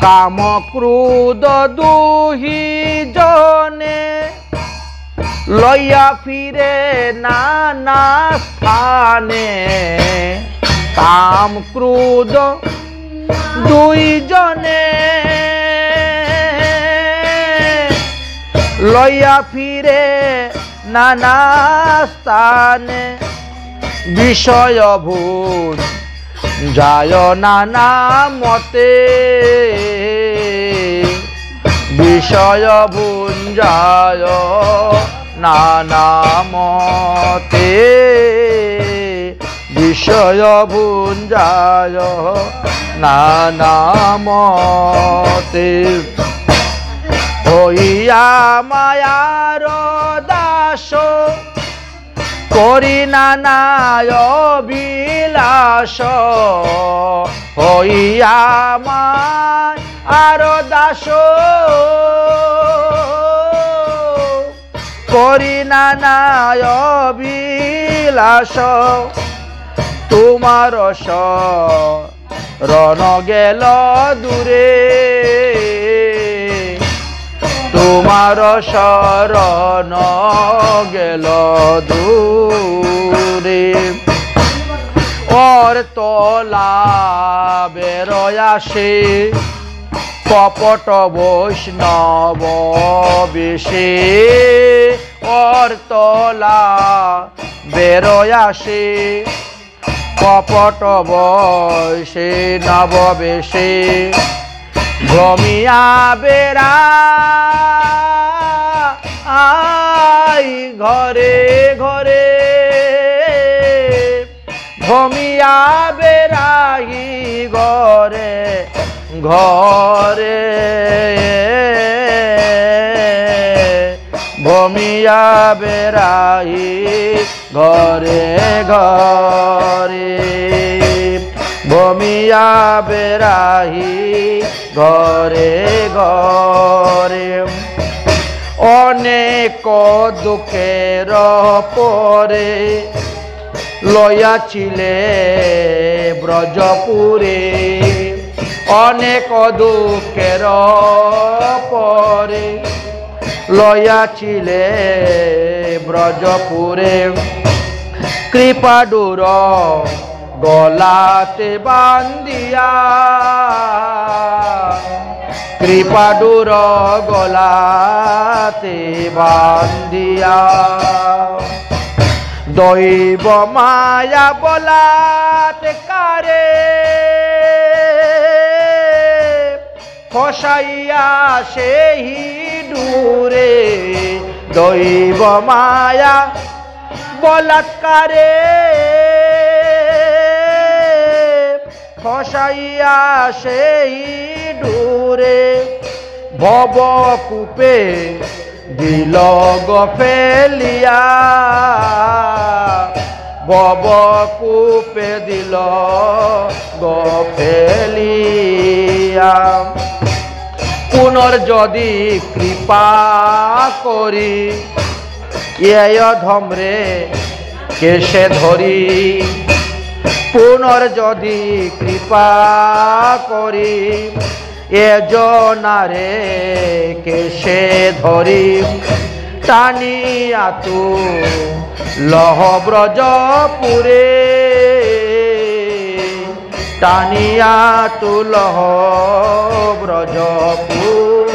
কাম ক্রোধ দুহি জনে লইয়া ফিরে নানা স্থানে, কাম ক্রোধ দুইজনে লইয়া ফিরে নানা স্থানে, বিষয় ভুল যায় নানা মতে, বিষয় ভুল যায় নানা মতে, বিষয় ভুল যায় নানা মতে। হইয়া মায়ার দাস করি নানা অবিলাস, হইয়া মায়ার দাস করি নানা অবিলাস, তোমার শরণ গেল দূরে, তোমার শরণ গেল দূরে। ওর তোলা বেরয়াসে কপট বৈষ্ণব বেশে, ওর তোলা বেরয়াসে কপট বৈষ্ণব বেশে, ভ্রমিয়া বেড়া ঘরে ঘরে ভমিয়া বেড়াহি ঘরে ঘরে ভমিয়া বেড়াহি ঘরে ঘরে ভমিয়া বেড়াহি ঘরে ঘরে অনেক দুঃখের পরে লয়াছিলে ব্রজপুরে অনেক দুঃখের পরে লয়াছিলে ব্রজপুরে কৃপাডুর গলাতে বান্ধিয়া কৃপাডুর গলাতে বান্ধিয়া দৈব মায়া বলাতে কারে ফসাইয়া সেই ডুরে দৈব মায়া বলাৎকারে ফসাইয়া সেই ডুরে ভবকূপে দিল গো ফেলিয়া ভবকূপে দিল গো ফেলিয়া পুনর যদি কৃপা করি এয় ধমরে কেশে ধরি পুনর যদি কৃপা করি এজনারে কেশে ধরি টানিয়া তু লহ ব্রজপুরে টানিয়া তু লহ ব্রজপুরে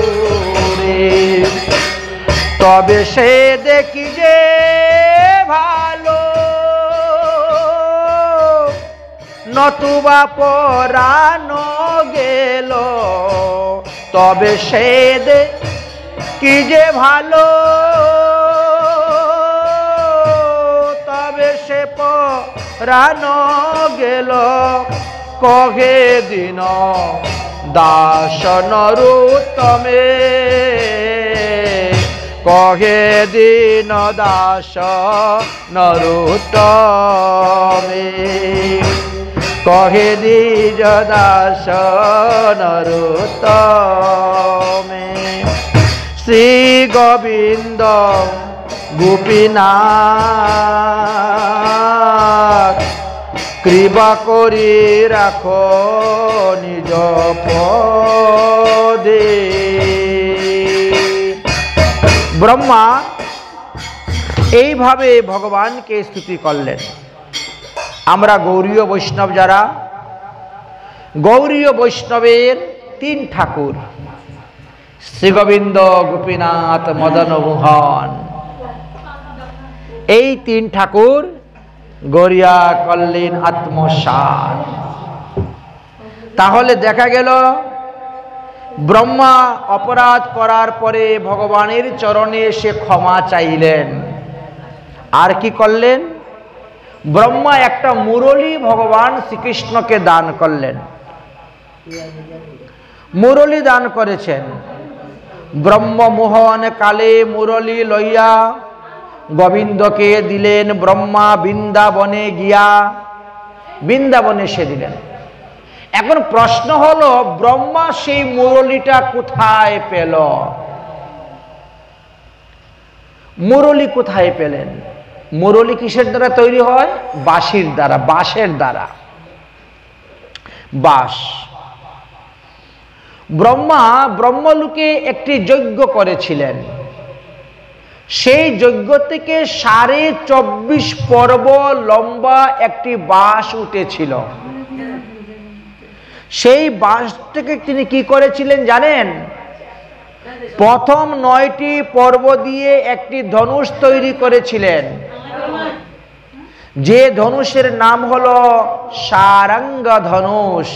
তবে সে দেখি যে ভালো নতুবা পরানো গেল তবে সে দেখি যে ভালো তবে সে পরানো গেল কহে দিন দাস নরুত্তমে কহে দিন দাস নরুত্তমে কহে দ্বিজ দাস নরুত্তমে শ্রী গোবিন্দ গোপীনাথ কৃপা করি রাখো নিজ পদে। ব্রহ্মা এইভাবে ভগবানকে স্তুতি করলেন। আমরা গৌরীয় বৈষ্ণব যারা, গৌরীয় বৈষ্ণবের তিন ঠাকুর শ্রীগোবিন্দ, গোপীনাথ, মদন মোহন, এই তিন ঠাকুর গৌরিয়া করলেন আত্মসাৎ। তাহলে দেখা গেল ব্রহ্মা অপরাধ করার পরে ভগবানের চরণে সে ক্ষমা চাইলেন। আর কি করলেন? ব্রহ্মা একটা মুরলী ভগবান শ্রীকৃষ্ণকে দান করলেন। মুরলী দান করেছেন। ব্রহ্মমোহন কালে মুরলী লইয়া গোবিন্দকে দিলেন। ব্রহ্মা বৃন্দাবনে গিয়া বৃন্দাবনে সে দিলেন। এখন প্রশ্ন হলো, ব্রহ্মা সেই মুরলীটা কোথায় পেল? মুরলী কোথায় পেলেন? মুরলী কিসের দ্বারা তৈরি হয়? বাঁশির দ্বারা, বাঁশের দ্বারা। বাঁশ। ব্রহ্মা ব্রহ্মলোকে একটি যজ্ঞ করেছিলেন। সেই যজ্ঞ থেকে 24.5 পর্ব লম্বা একটি বাঁশ উঠেছিল। সেই বাঁশটাকে তিনি কি করেছিলেন জানেন? প্রথম 9টি পর্ব দিয়ে একটি ধনুষ তৈরি করেছিলেন, যে ধনুষের নাম হলো সারঙ্গ ধনুষ।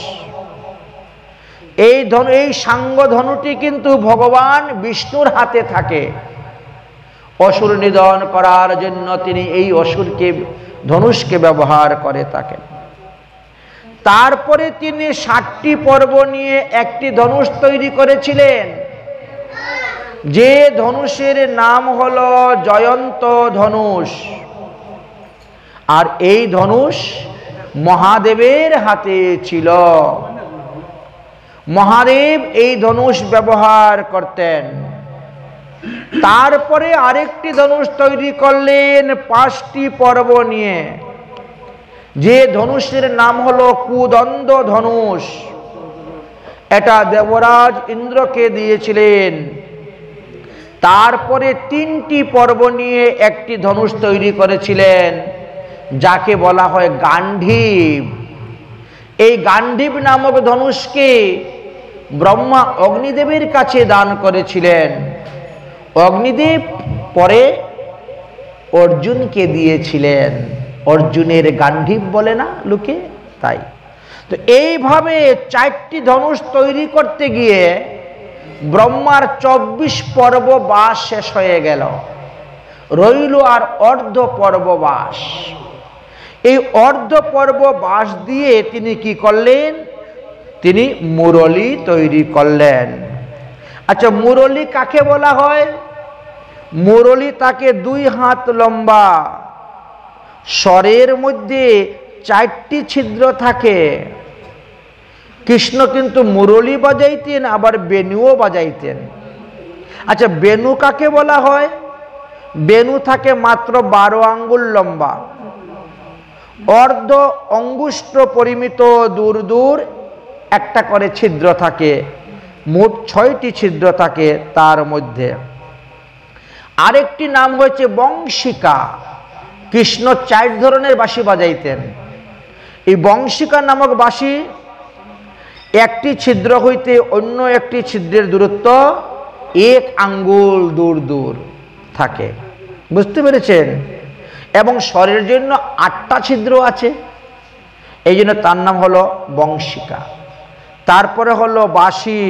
এই সাঙ্গ ধনুটি কিন্তু ভগবান বিষ্ণুর হাতে থাকে। অসুর নিধন করার জন্য তিনি এই অসুরকে ধনুষকে ব্যবহার করে থাকেন। তারপরে তিনি 60টি পর্ব নিয়ে একটি ধনুষ তৈরি করেছিলেন, যে ধনুষের নাম হলো জয়ন্ত ধনুষ। আর এই ধনুষ মহাদেবের হাতে ছিল। মহাদেব এই ধনুষ ব্যবহার করতেন। তারপরে আরেকটি ধনুষ তৈরি করলেন 5টি পর্ব নিয়ে, যে ধনুষের নাম হলো কুদণ্ড ধনুষ। এটা দেবরাজ ইন্দ্রকে দিয়েছিলেন। তারপরে 3টি পর্ব নিয়ে একটি ধনুষ তৈরি করেছিলেন, যাকে বলা হয় গান্ডীব। এই গান্ডীব নামক ধনুষকে ব্রহ্মা অগ্নিদেবের কাছে দান করেছিলেন। অগ্নিদেব পরে অর্জুনকে দিয়েছিলেন। অর্জুনের গান্ডীব বলে না লোকে, তাই। তো এইভাবে 4টি ধনুষ তৈরি করতে গিয়ে ব্রহ্মার 24 পর্ব বাস শেষ হয়ে গেল, রইল আর অর্ধ পর্ব বাস। এই অর্ধ পর্ব বাস দিয়ে তিনি কি করলেন? তিনি মুরলী তৈরি করলেন। আচ্ছা, মুরলী কাকে বলা হয়? মুরলী তাকে 2 হাত লম্বা, স্বরের মধ্যে 4টি ছিদ্র থাকে। কৃষ্ণ কিন্তু মুরলী বাজাইতেন, আবার বেণুও বাজাইতেন। আচ্ছা, বেণু কাকে বলা হয়? বেণু থাকে মাত্র 12 আঙ্গুল লম্বা, অর্ধ অঙ্গুষ্ঠ পরিমিত, দূর দূর একটা করে ছিদ্র থাকে, মোট 6টি ছিদ্র থাকে তার মধ্যে। আরেকটি নাম হয়েছে বংশিকা। কৃষ্ণ 4 ধরনের বাঁশি বাজাইতেন। এই বংশিকা নামক বাঁশি একটি ছিদ্র হইতে অন্য একটি ছিদ্রের দূরত্ব 1 আঙ্গুল দূর দূর থাকে, বুঝতে পেরেছেন? এবং স্বরের জন্য 8টা ছিদ্র আছে, এই জন্য তার নাম হলো বংশিকা। তারপরে হলো বাঁশি।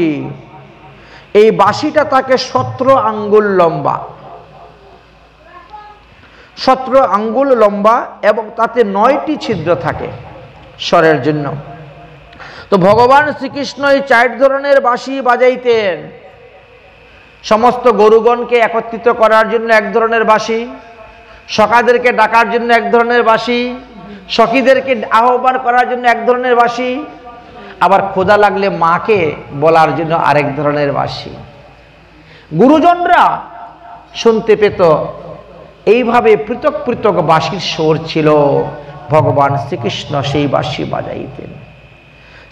এই বাঁশিটা থাকে 17 আঙ্গুল লম্বা, 17 আঙ্গুল লম্বা, এবং তাতে 9টি ছিদ্র থাকে স্বরের জন্য। তো ভগবান শ্রীকৃষ্ণ এই 4 ধরনের বাঁশি বাজাইতেন। সমস্ত গরুগণকে একত্রিত করার জন্য 1 ধরনের বাঁশি, সখাদেরকে ডাকার জন্য 1 ধরনের বাঁশি, সখীদেরকে আহ্বান করার জন্য 1 ধরনের বাঁশি, আবার ক্ষুধা লাগলে মাকে বলার জন্য আরেক ধরনের বাঁশি। গুরুজনরা শুনতে পেত। এইভাবে পৃথক পৃথক বাঁশির সুর ছিল। ভগবান শ্রীকৃষ্ণ সেই বাঁশি বাজাইতেন।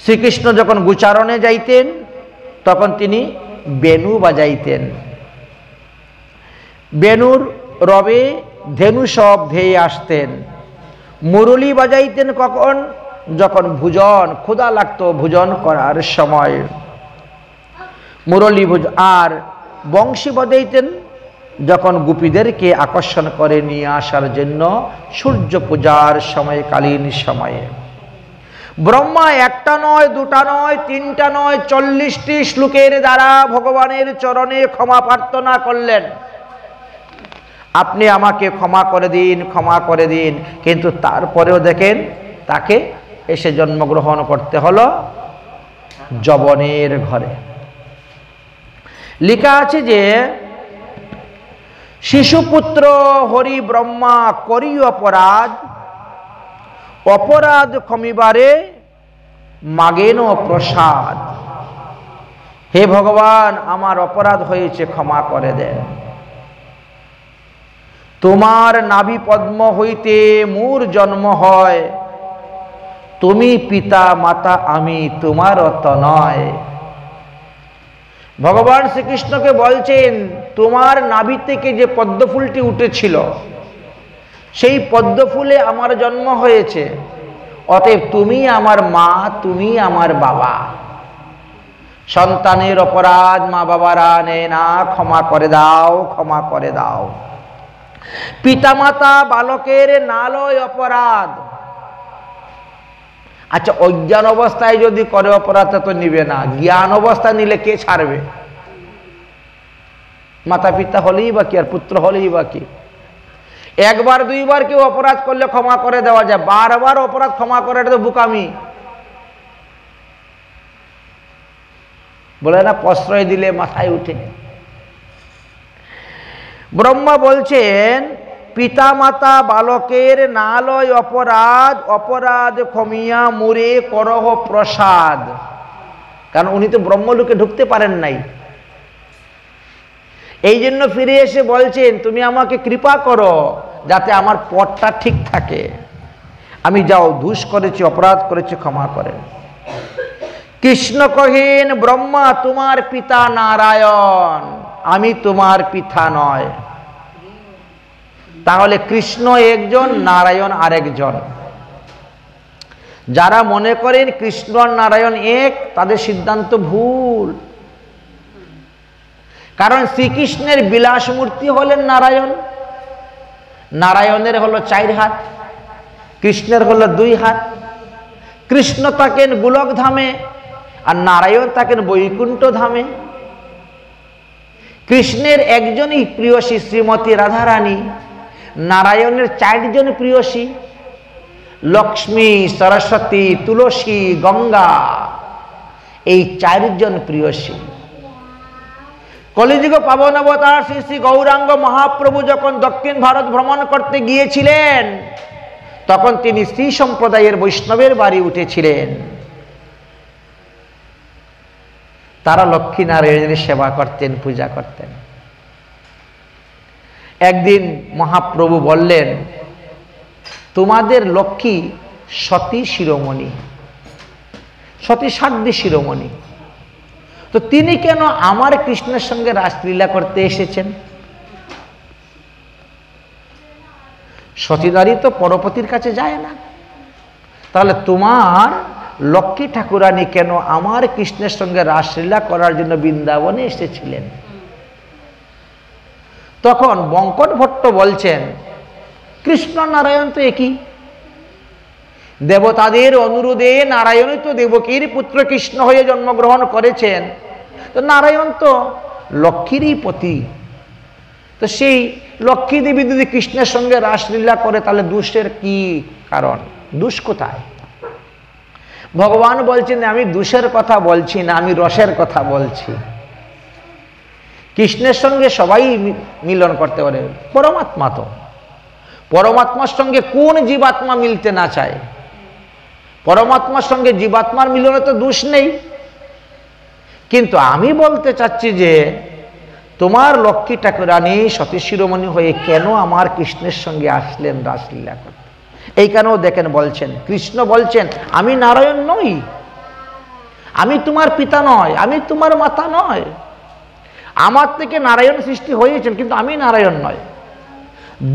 শ্রীকৃষ্ণ যখন গোচারণে যাইতেন তখন তিনি বেণু বাজাইতেন। বেণুর রবে ধেনু সব ধেয়ে আসতেন। মুরলী বাজাইতেন কখন? যখন ভোজন, ক্ষুধা লাগতো ভোজন করার সময় মুরলী আর বংশী বাজাইতেন যখন গোপীদেরকে আকর্ষণ করে নিয়ে আসার জন্য সূর্য পূজার সময়কালীন সময়ে। ব্রহ্মা 1টা নয়, 2টা নয়, 3টা নয়, 40টি শ্লোকের দ্বারা ভগবানের চরণে ক্ষমা প্রার্থনা করলেন, আপনি আমাকে ক্ষমা করে দিন, ক্ষমা করে দিন। কিন্তু তারপরেও দেখেন তাকে এসে জন্মগ্রহণ করতে হলো যবনের ঘরে। লেখা আছে যে শিশুপুত্র হরি ব্রহ্মা করি অপরাধ, অপরাধ ক্ষমিবারে মাগেন প্রসাদ। হে ভগবান, আমার অপরাধ হয়েছে, ক্ষমা করে দেন। তোমার নাভি পদ্ম হইতে মোর জন্ম হয়, তুমি পিতা মাতা, আমি তোমার তনয়। ভগবান শ্রীকৃষ্ণকে বলছেন, তোমার নাভি থেকে যে পদ্মফুলটি উঠেছিল সেই পদ্মফুলে আমার জন্ম হয়েছে, অতএব তুমি আমার মা, তুমি আমার বাবা। সন্তানের অপরাধ মা বাবারা নেয় না, ক্ষমা করে দাও, ক্ষমা করে দাও। পিতামাতা বালকের নালয় অপরাধ। আচ্ছা, অজ্ঞান অবস্থায় যদি করে অপরাধ তো নিবে না, জ্ঞান অবস্থা নিলে কে ছাড়বে? মাতা পিতা হলেই বা কি, আর পুত্র হলেই বা কি। একবার দুইবার কেউ অপরাধ করলে ক্ষমা করে দেওয়া যায়, বারবার অপরাধ ক্ষমা করে, এটা তো বোকামি। বলে না প্রশ্রয় দিলে মাথায় উঠে। ব্রহ্মা বলছেন পিতা মাতা বালকের না লয় অপরাধ, অপরাধ ক্ষমিয়া মুরে করহ প্রসাদ। কারণ উনি তো ব্রহ্মলোকে ঢুকতে পারেন নাই, এই জন্য ফিরে এসে বলছেন তুমি আমাকে কৃপা করো যাতে আমার পথটা ঠিক থাকে। আমি যাও দোষ করেছি, অপরাধ করেছি, ক্ষমা করেন। কৃষ্ণ কহেন ব্রহ্মা তোমার পিতা নারায়ণ, আমি তোমার পিতা নয়। তাহলে কৃষ্ণ একজন, নারায়ণ আরেকজন। যারা মনে করেন কৃষ্ণ আর নারায়ণ এক, তাদের সিদ্ধান্ত ভুল। কারণ শ্রীকৃষ্ণের বিলাস মূর্তি হলেন নারায়ণ, নারায়ণের হলো 4 হাত, কৃষ্ণের হলো 2 হাত। কৃষ্ণ থাকেন গোলক ধামে আর নারায়ণ থাকেন বৈকুণ্ঠ ধামে। কৃষ্ণের একজনই প্রিয়সী শ্রীমতী রাধারানী, নারায়ণের 4 জন প্রিয়সী, লক্ষ্মী, সরস্বতী, তুলসী, গঙ্গা, এই 4 জন প্রিয়সী। কলিযুগ পাবন অবতার শ্রী শ্রী গৌরাঙ্গ মহাপ্রভু যখন দক্ষিণ ভারত ভ্রমণ করতে গিয়েছিলেন, তখন তিনি শ্রী সম্প্রদায়ের বৈষ্ণবের বাড়ি উঠেছিলেন। তারা লক্ষ্মী নারায়ণের সেবা করতেন, পূজা করতেন। একদিন মহাপ্রভু বললেন তোমাদের লক্ষ্মী সতী শিরোমণি, সতী সাধ্বী শিরোমণি, তো তিনি কেন আমার কৃষ্ণের সঙ্গে রাসলীলা করতে এসেছেন? সতীনারী তো পরপতির কাছে যায় না, তাহলে তোমার লক্ষ্মী ঠাকুরানী কেন আমার কৃষ্ণের সঙ্গে রাসলীলা করার জন্য বৃন্দাবনে এসেছিলেন? তখন বঙ্কট ভট্ট বলছেন কৃষ্ণ নারায়ণ তো একই, দেবতাদের অনুরোধে নারায়ণই তো দেবকীর পুত্র কৃষ্ণ হয়ে জন্মগ্রহণ করেছেন, তো নারায়ণ তো লক্ষ্মীরই পতি। তো সেই লক্ষ্মী দেবী যদি কৃষ্ণের সঙ্গে রাসলীলা করে তাহলে দোষের কি কারণ? দোষ কোথায়? ভগবান বলছেন আমি দোষের কথা বলছি না, আমি রসের কথা বলছি। কৃষ্ণের সঙ্গে সবাই মিলন করতে পারে, পরমাত্মা তো, পরমাত্মার সঙ্গে কোন জীবাত্মা মিলতে না চায়? পরমাত্মার সঙ্গে জীবাত্মার মিলনে তো দোষ নেই। কিন্তু আমি বলতে চাচ্ছি যে তোমার লক্ষ্মী ঠাকুরানী সতী শিরোমণি হয়ে কেন আমার কৃষ্ণের সঙ্গে আসলেন রাসলীলা করতে? এই কারণেও দেখেন বলছেন, কৃষ্ণ বলছেন আমি নারায়ণ নই, আমি তোমার পিতা নয়, আমি তোমার মাতা নয়। আমার থেকে নারায়ণ সৃষ্টি হয়েছেন, কিন্তু আমি নারায়ণ নয়।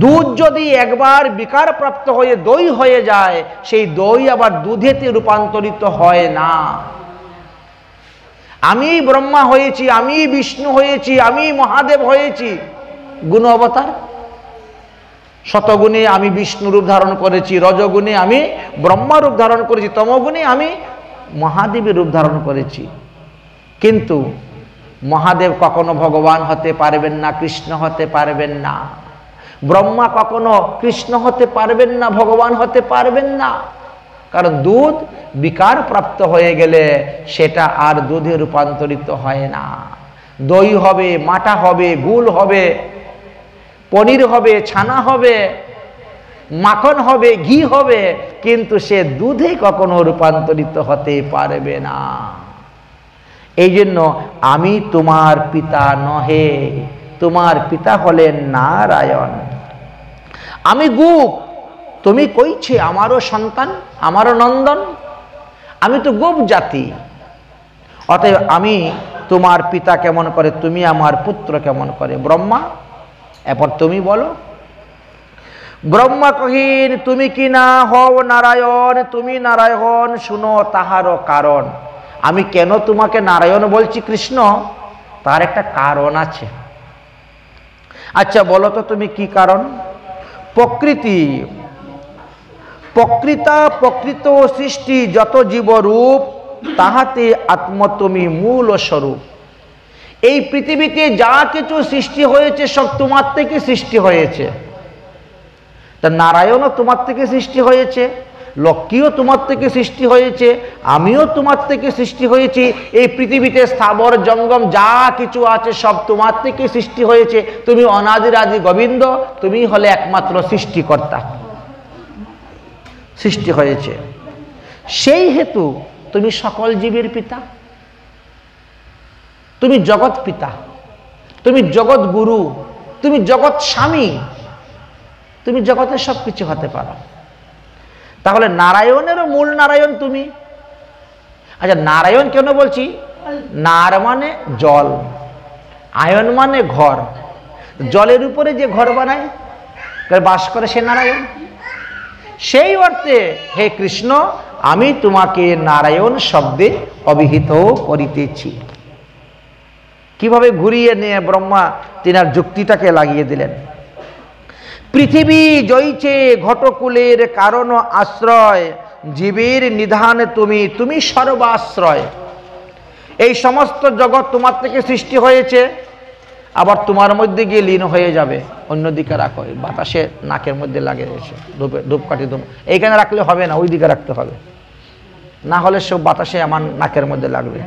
দুধ যদি একবার বিকার প্রাপ্ত হয়ে দই হয়ে যায়, সেই দই আবার দুধেতে রূপান্তরিত হয় না। আমি ব্রহ্মা হয়েছি, আমি বিষ্ণু হয়েছি, আমি মহাদেব হয়েছি, গুণ অবতার। শতগুণে আমি বিষ্ণু রূপ ধারণ করেছি, রজগুণে আমি ব্রহ্মা রূপ ধারণ করেছি, তমগুণে আমি মহাদেবের রূপ ধারণ করেছি। কিন্তু মহাদেব কখনো ভগবান হতে পারবেন না, কৃষ্ণ হতে পারবেন না। ব্রহ্মা কখনো কৃষ্ণ হতে পারবেন না, ভগবান হতে পারবেন না। কারণ দুধ বিকার প্রাপ্ত হয়ে গেলে সেটা আর দুধে রূপান্তরিত হয় না। দই হবে, মাটা হবে, গুড় হবে, পনির হবে, ছানা হবে, মাখন হবে, ঘি হবে, কিন্তু সে দুধে কখনো রূপান্তরিত হতে পারবে না। এই জন্য আমি তোমার পিতা নহে, তোমার পিতা হলেন নারায়ণ। আমি গোপ, তুমি কইছে আমারও সন্তান, আমারও নন্দন, আমি তো গোপ জাতি। অতএব আমি তোমার পিতা কেমন করে, তুমি আমার পুত্র কেমন করে? ব্রহ্মা, এরপর তুমি বলো। ব্রহ্মা কহিন তুমি কি না হও নারায়ণ, তুমি নারায়ণ শুনো তাহারও কারণ। আমি কেন তোমাকে নারায়ণ বলছি কৃষ্ণ, তার একটা কারণ আছে। আচ্ছা বলো তো তুমি কি কারণ? প্রকৃতি, প্রকৃতা প্রকৃত সৃষ্টি যত জীবরূপ, তাহাতে আত্ম তুমি মূল স্বরূপ। এই পৃথিবীতে যা কিছু সৃষ্টি হয়েছে সব তোমার থেকে সৃষ্টি হয়েছে। তা নারায়ণও তোমার থেকে সৃষ্টি হয়েছে, লক্ষ্মীও তোমার থেকে সৃষ্টি হয়েছে, আমিও তোমার থেকে সৃষ্টি হয়েছি। এই পৃথিবীতে স্থাবর জঙ্গম যা কিছু আছে সব তোমার থেকে সৃষ্টি হয়েছে। তুমি অনাদির আদি গোবিন্দ, তুমি হলে একমাত্র সৃষ্টিকর্তা, সৃষ্টি হয়েছে। সেই হেতু তুমি সকল জীবের পিতা, তুমি জগৎ পিতা, তুমি জগৎ গুরু, তুমি জগৎ স্বামী, তুমি জগতের সব কিছু হতে পারো। তাহলে নারায়ণেরও মূল নারায়ণ তুমি। আচ্ছা, নারায়ণ কেন বলছি? নার মানে জল, আয়ন মানে ঘর। জলের উপরে যে ঘর বানায় বাস করে সে নারায়ণ। সেই অর্থে হে কৃষ্ণ, আমি তোমাকে নারায়ণ শব্দে অভিহিত করিতেছি। কিভাবে ঘুরিয়ে নিয়ে ব্রহ্মা তিনার যুক্তিটাকে লাগিয়ে দিলেন। পৃথিবী জয়ছে ঘটকুলের কারণ আশ্রয়, জীবের নিধান তুমি, তুমি সর্বাশ্রয়। এই সমস্ত জগৎ তোমার থেকে সৃষ্টি হয়েছে, আবার তোমার মধ্যে গিয়ে লীন হয়ে যাবে। অন্যদিকে রাখো, বাতাসে নাকের মধ্যে লাগে এসে ধূপকাঠি এইখানে রাখলে হবে না, ওই দিকে রাখতে হবে, না হলে সব বাতাসে আমার নাকের মধ্যে লাগবে।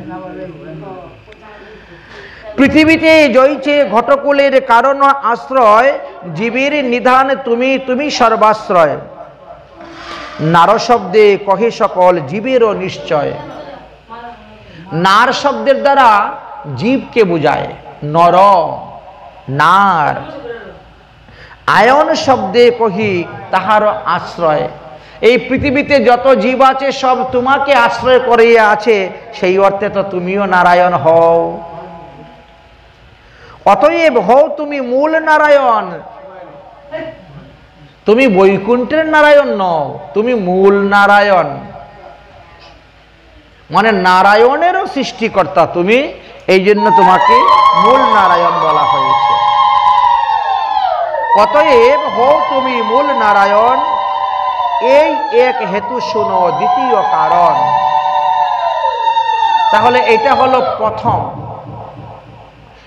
পৃথিবীতে জয়ছে ঘটকুলের কারণ আশ্রয়, জীবের নিধান তুমি, তুমি সর্বাশ্রয়। নার শব্দে কহে সকল জীবেরও নিশ্চয়। নার শব্দের দ্বারা জীবকে বোঝায়, নর নার। আয়ন শব্দে কহি তাহার আশ্রয়। এই পৃথিবীতে যত জীব আছে সব তোমাকে আশ্রয় করিয়া আছে, সেই অর্থে তো তুমিও নারায়ণ হও। অতএব হও তুমি মূল নারায়ণ। তুমি বৈকুণ্ঠের নারায়ণ নও, তুমি মূল নারায়ণ, মানে নারায়ণেরও সৃষ্টিকর্তা তুমি। এই জন্য তোমাকে মূল নারায়ণ বলা হয়েছে। অতএব হও তুমি মূল নারায়ণ, এই এক হেতু শুনো দ্বিতীয় কারণ। তাহলে এটা হলো প্রথম।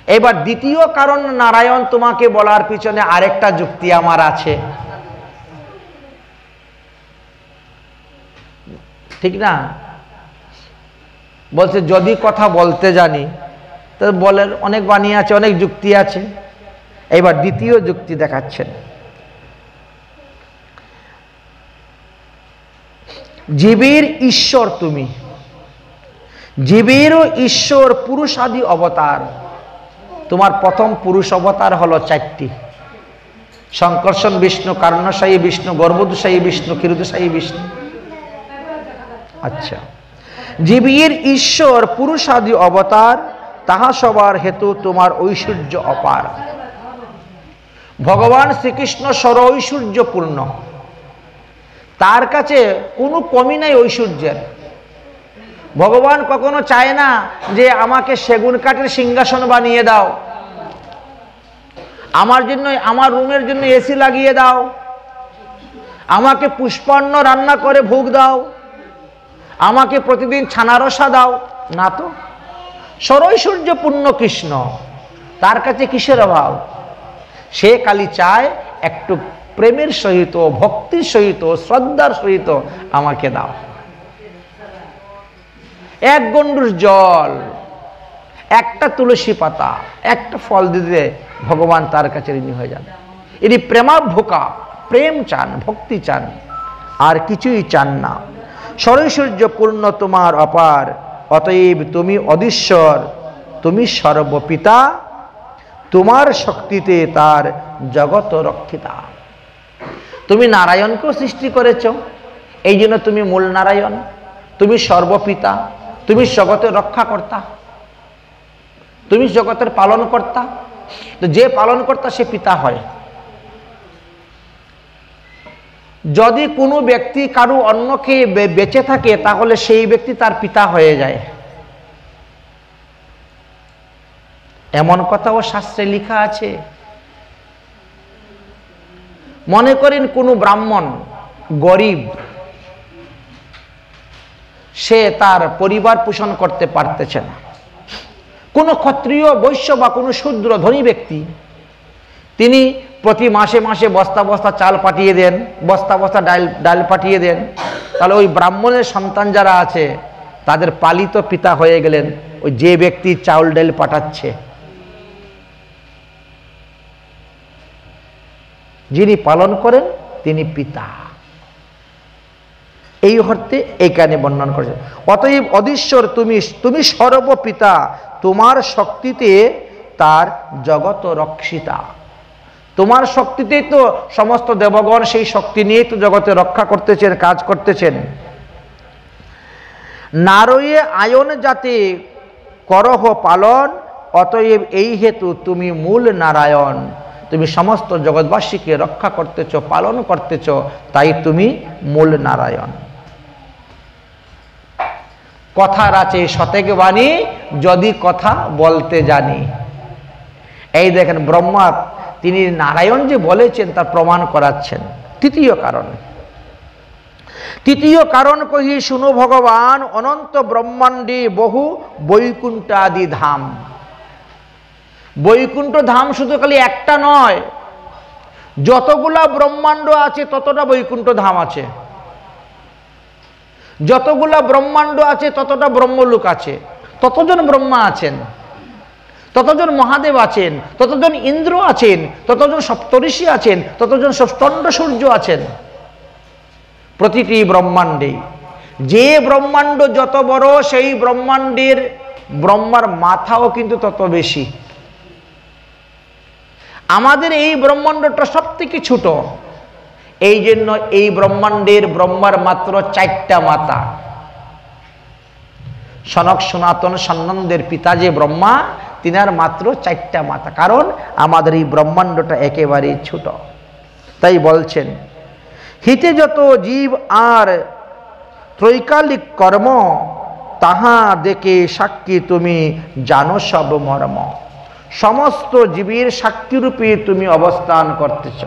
এবার দ্বিতীয় কারণ নারায়ণ তোমাকে বলার পিছনে আরেকটা যুক্তি আমার আছে, ঠিক না? বলছে যদি কথা বলতে জানি, তো বলের অনেক বাণী আছে, অনেক যুক্তি আছে। এবার দ্বিতীয় যুক্তি দেখাচ্ছেন। জীবের ঈশ্বর তুমি, জীবেরও ঈশ্বর পুরুষাদি অবতার। তোমার প্রথম পুরুষ অবতার হলো চারটি: সংকর্ষণ বিষ্ণু, কারণশায়ী বিষ্ণু, গর্ভদোষায়ী বিষ্ণু, ক্ষীরোদোষায়ী বিষ্ণু। আচ্ছা, জীবের ঈশ্বর পুরুষাদি অবতার, তাহা সবার হেতু তোমার ঐশ্বর্য অপার। ভগবান শ্রীকৃষ্ণ সর্বৈশ্বর্যপূর্ণ, তার কাছে কোনো কমি নাই ঐশ্বর্যের। ভগবান কখনো চায় না যে আমাকে সেগুন কাঠের সিংহাসন বানিয়ে দাও, আমার জন্য, আমার রুমের জন্য এসি লাগিয়ে দাও, আমাকে পুষ্পান্ন রান্না করে ভোগ দাও, আমাকে প্রতিদিন ছানারসা দাও, না তো। সর্বৈশ্বর্যপূর্ণ কৃষ্ণ, তার কাছে কিসের অভাব? সে খালি চায় একটু প্রেমের সহিত, ভক্তির সহিত, শ্রদ্ধার সহিত আমাকে দাও। এক গণ্ডূষ জল, একটা তুলসী পাতা, একটা ফল দিতে ভগবান তার কাছে ঋণী হয়ে যান। এটি প্রেমাভোকা, প্রেম চান, ভক্তি চান, আর কিছুই চান না। সর্বৈশ্বর্যপূর্ণ তোমার অপার, অতএব তুমি অধীশ্বর, তুমি সর্বপিতা, তোমার শক্তিতে তার জগৎ রক্ষিতা। তুমি নারায়ণকেও সৃষ্টি করেছ, এই জন্য তুমি মূল নারায়ণ, তুমি সর্বপিতা, তুমি জগতের রক্ষাকর্তা, তুমি জগতের পালনকর্তা। তো যে পালনকর্তা সে পিতা হয়। যদি কোনো ব্যক্তি কারো অন্যকে বেঁচে থাকে, তাহলে সেই ব্যক্তি তার পিতা হয়ে যায়। এমন কথাও শাস্ত্রে লেখা আছে। মনে করেন কোনো ব্রাহ্মণ গরিব, সে তার পরিবার পোষণ করতে পারতেছে না, কোনো ক্ষত্রিয় বৈশ্য বা কোনো শূদ্র ধনী ব্যক্তি তিনি প্রতি মাসে মাসে বস্তা বস্তা চাল পাঠিয়ে দেন, বস্তা বস্তা ডাল পাঠিয়ে দেন, তাহলে ওই ব্রাহ্মণের সন্তান যারা আছে তাদের পালিত পিতা হয়ে গেলেন ওই যে ব্যক্তি চাউল ডাল পাঠাচ্ছে। যিনি পালন করেন তিনি পিতা। এই অর্থে এইখানে বর্ণনা করেছে। অতএব অধীশ্বর তুমি সর্বপিতা, তোমার শক্তিতে তার জগৎ রক্ষিতা। তোমার শক্তিতেই তো সমস্ত দেবগণ সেই শক্তি নিয়েই তো জগতে রক্ষা করতেছেন, কাজ করতেছেন। নারয়ে আয়ন যাতে করহ পালন, অতএব এই হেতু তুমি মূল নারায়ণ। তুমি সমস্ত জগৎবাসীকে রক্ষা করতেছ, পালন করতেছ, তাই তুমি মূল নারায়ণ। কথার আছে সতেজ বাণী, যদি কথা বলতে জানি। এই দেখেন ব্রহ্মা তিনি নারায়ণ যে বলেছেন তার প্রমাণ করাচ্ছেন। তৃতীয় কারণ কহি শুনো ভগবান, অনন্ত ব্রহ্মাণ্ডে বহু বৈকুণ্ঠাদি ধাম। বৈকুণ্ঠ ধাম শুধু খালি একটা নয়, যতগুলা ব্রহ্মাণ্ড আছে ততটা বৈকুণ্ঠ ধাম আছে, যতগুলা ব্রহ্মাণ্ড আছে ততটা ব্রহ্মলোক আছে, ততজন ব্রহ্মা আছেন, ততজন মহাদেব আছেন, ততজন ইন্দ্র আছেন, ততজন সপ্তঋষি আছেন, ততজন ষষ্ঠণ্ড সূর্য আছেন। প্রতিটি ব্রহ্মাণ্ডে, যে ব্রহ্মাণ্ড যত বড় সেই ব্রহ্মাণ্ডের ব্রহ্মার মাথাও কিন্তু তত বেশি। আমাদের এই ব্রহ্মাণ্ডটা সব থেকে ছোট, এই জন্য এই ব্রহ্মাণ্ডের ব্রহ্মার মাত্র 4টা মাথা। সনক সনাতন সন্নন্দের পিতা যে ব্রহ্মা, তিনার মাত্র 4টা মাথা, কারণ আমাদের এই ব্রহ্মাণ্ডটা একেবারে ছোট। তাই বলছেন হিতে যত জীব আর ত্রৈকালিক কর্ম, তাহা দেখে সাক্ষী তুমি জানো সব মর্ম। সমস্ত জীবের সাক্ষীরূপে তুমি অবস্থান করতেছ।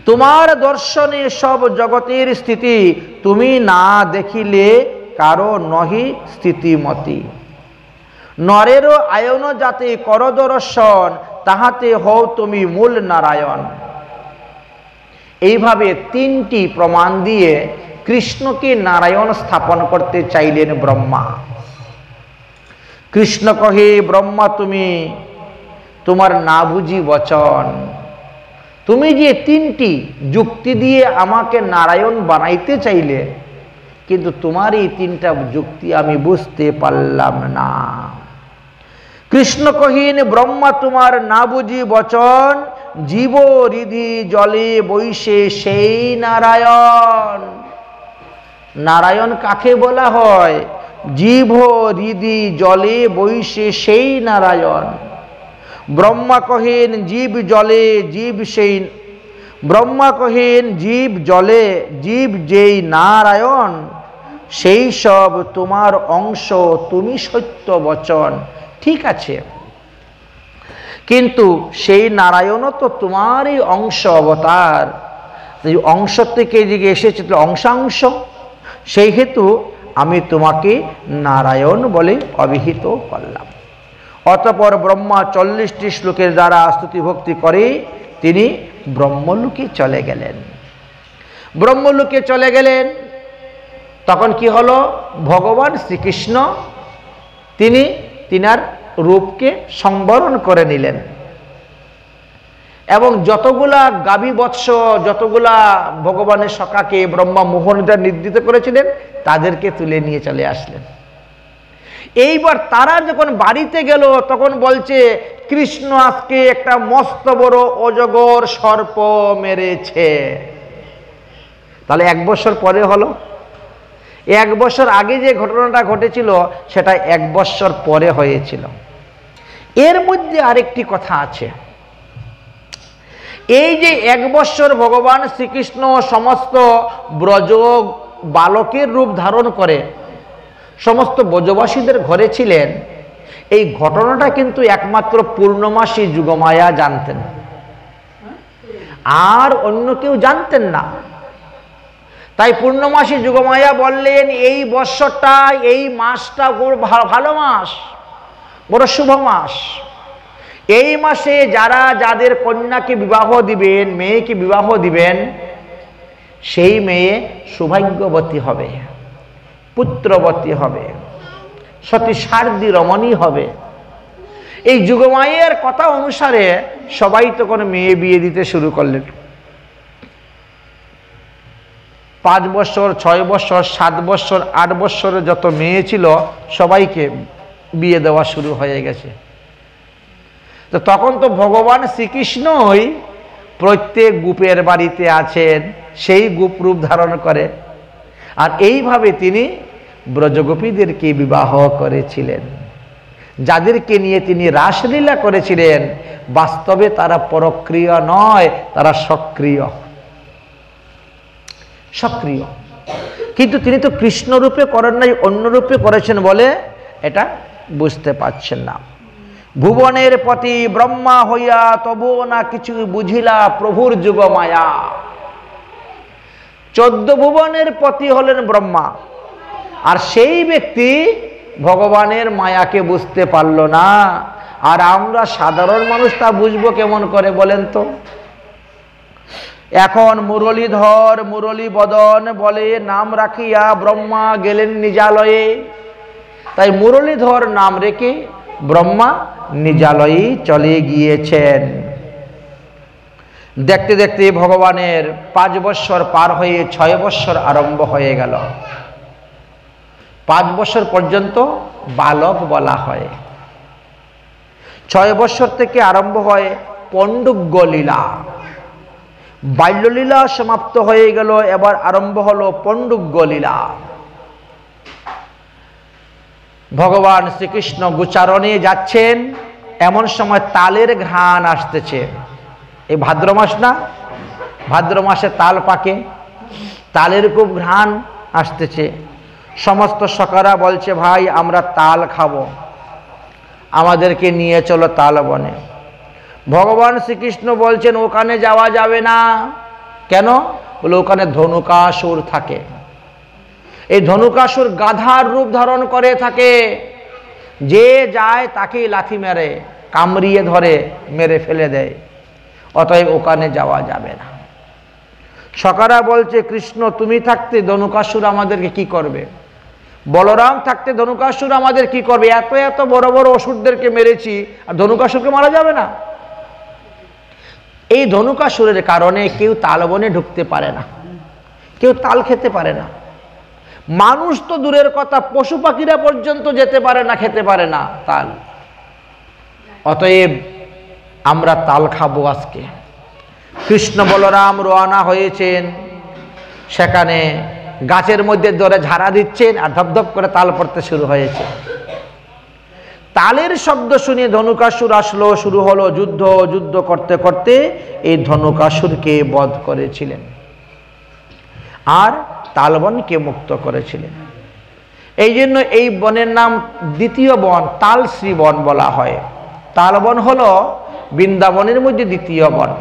তোমার দর্শনে সব জগতের স্থিতি, তুমি না দেখিলে কারো নহি স্থিতিমতি। নরেরও আয়ন যাতে কর দর্শন, তাহাতে হও তুমি মূল নারায়ণ। এইভাবে 3টি প্রমাণ দিয়ে কৃষ্ণকে নারায়ণ স্থাপন করতে চাইলেন ব্রহ্মা। কৃষ্ণ কহে ব্রহ্মা তুমি তোমার না বুঝি বচন, তুমি যে 3টি যুক্তি দিয়ে আমাকে নারায়ণ বানাইতে চাইলে, কিন্তু তোমার এই 3টা যুক্তি আমি বুঝতে পারলাম না। কৃষ্ণ কহিন ব্রহ্মা তোমার না বুঝি বচন, জীব হৃদি জলে বৈশে সেই নারায়ণ। নারায়ণ কাকে বলা হয়? জীব হৃদি জলে বৈশে সেই নারায়ণ। ব্রহ্মা কহেন জীব জলে জীব সেই, ব্রহ্মা কহেন জীব জলে জীব যেই নারায়ণ, সেই সব তোমার অংশ তুমি সত্য বচন। ঠিক আছে, কিন্তু সেই নারায়ণও তো তোমারই অংশ অবতার, এই অংশ থেকে যে এসেছে অংশাংশ, সেই হেতু আমি তোমাকে নারায়ণ বলে অভিহিত করলাম। অতঃপর ব্রহ্মা 40টি শ্লোকের দ্বারা স্তুতি ভক্তি করে তিনি ব্রহ্মলোকে চলে গেলেন। ব্রহ্মলোকে চলে গেলেন, তখন কি হলো? ভগবান শ্রীকৃষ্ণ তিনি তিনার রূপকে সম্বরণ করে নিলেন এবং যতগুলা গাভী বৎস, যতগুলা ভগবানের সখাকে ব্রহ্মা মোহনটা নির্দিত করেছিলেন তাদেরকে তুলে নিয়ে চলে আসলেন। এইবার তারা যখন বাড়িতে গেল তখন বলছে কৃষ্ণ আজকে একটা মস্ত বড় অজগর সর্প মেরেছে। তাহলে 1 বছর পরে হলো, 1 বছর আগে যে ঘটনাটা ঘটেছিল সেটা 1 বছর পরে হয়েছিল। এর মধ্যে আরেকটি কথা আছে, এই যে 1 বছর ভগবান শ্রীকৃষ্ণ সমস্ত ব্রজ বালকের রূপ ধারণ করে সমস্ত ব্রজবাসীদের ঘরে ছিলেন, এই ঘটনাটা কিন্তু একমাত্র পূর্ণমাসী যুগমায়া জানতেন, আর অন্য কেউ জানতেন না। তাই পূর্ণমাসী যুগমায়া বললেন এই বৎসরটা, এই মাসটা ভালো মাস, বড় শুভ মাস। এই মাসে যারা যাদের কন্যাকে বিবাহ দিবেন, মেয়েকে বিবাহ দিবেন, সেই মেয়ে সৌভাগ্যবতী হবে, পুত্রবতী হবে, সতী সারদী রমণী হবে। এই যুগমায়ের কথা অনুসারে সবাই তখন মেয়ে বিয়ে দিতে শুরু করলেন। 5 বছর, 6 বছর, 7 বছর, 8 বছরের যত মেয়ে ছিল সবাইকে বিয়ে দেওয়া শুরু হয়ে গেছে। তো তখন তো ভগবান শ্রীকৃষ্ণই প্রত্যেক গোপের বাড়িতে আছেন, সেই গোপ রূপ ধারণ করে, আর এইভাবে তিনি ব্রজগোপীদেরকে বিবাহ করেছিলেন। যাদেরকে নিয়ে তিনি রাসলীলা করেছিলেন, বাস্তবে তারা পরক্রিয় নয়, তারা সক্রিয়। সক্রিয়, কিন্তু তিনি তো কৃষ্ণ রূপে করেন নাই, অন্য রূপে করেছেন বলে এটা বুঝতে পারছেন না। ভুবনের পতি ব্রহ্মা হইয়া তবু না কিছু বুঝিলা প্রভুর যুগ মায়া। 14 ভুবনের পতি হলেন ব্রহ্মা, আর সেই ব্যক্তি ভগবানের মায়াকে বুঝতে পারল না। আর আমরা সাধারণ মানুষ তা বুঝবো কেমন করে বলেন তো? এখন মুরলীধর মুরলী বদন বলে নাম রাখিয়া ব্রহ্মা গেলেন নিজালয়ে। তাই মুরলীধর নাম রেখে ব্রহ্মা নিজালয়ে চলে গিয়েছেন। দেখতে দেখতে ভগবানের 5 বৎসর পার হয়ে 6 বৎসর আরম্ভ হয়ে গেল। 5 বৎসর পর্যন্ত বালক বলা হয়। 6 বৎসর থেকে আরম্ভ হয় পণ্ডুগ্য লীলা। বাল্যলীলা সমাপ্ত হয়ে গেল, এবার আরম্ভ হলো পণ্ডুগ্য লীলা। ভগবান শ্রীকৃষ্ণ গোচারণে যাচ্ছেন, এমন সময় তালের ঘ্রাণ আসতেছে। এই ভাদ্র মাস না, ভাদ্র মাসে তাল পাকে, তালের খুব ঘ্রাণ আসতেছে। সমস্ত সখারা বলছে, ভাই আমরা তাল খাবো, আমাদেরকে নিয়ে চলো তাল বনে। ভগবান শ্রীকৃষ্ণ বলছেন ওখানে যাওয়া যাবে না। কেন? বলে ওখানে ধনুকাসুর থাকে। এই ধনুকাসুর গাধার রূপ ধারণ করে থাকে, যে যায় তাকেই লাথি মেরে কামড়িয়ে ধরে মেরে ফেলে দেয়, অতএব ওখানে যাওয়া যাবে না। সখারা বলছে কৃষ্ণ তুমি থাকতে ধনুকাসুর আমাদেরকে কি করবে? বলরাম থাকতে ধনুকাসুর আমাদের কি করবে? এত এত বড় বড় অসুরদেরকে মেরেছি, আর ধনুকাসুরকে মারা যাবে না? এই ধনুকাসুরের কারণে কেউ তালবনে ঢুকতে পারে না, কেউ তাল খেতে পারে না। মানুষ তো দূরের কথা, পশু পাখিরা পর্যন্ত যেতে পারে না, খেতে পারে না তাল। অতএব আমরা তাল খাবো আজকে। কৃষ্ণ বলরাম রওনা হয়েছেন, সেখানে গাছের মধ্যে ধরে ঝাড়া দিচ্ছেন, আর ধপধপ করে তাল পড়তে শুরু হয়েছে। তালের শব্দ শুনে ধনুকাসুর আসলো, শুরু হলো যুদ্ধ। যুদ্ধ করতে করতে এই ধনুকাসুরকে বধ করেছিলেন আর তালবনকে মুক্ত করেছিলেন। এই জন্য এই বনের নাম দ্বিতীয় বন তালশ্রী বন বলা হয়। তালবন হলো বৃন্দাবনের মধ্যে দ্বিতীয় বন।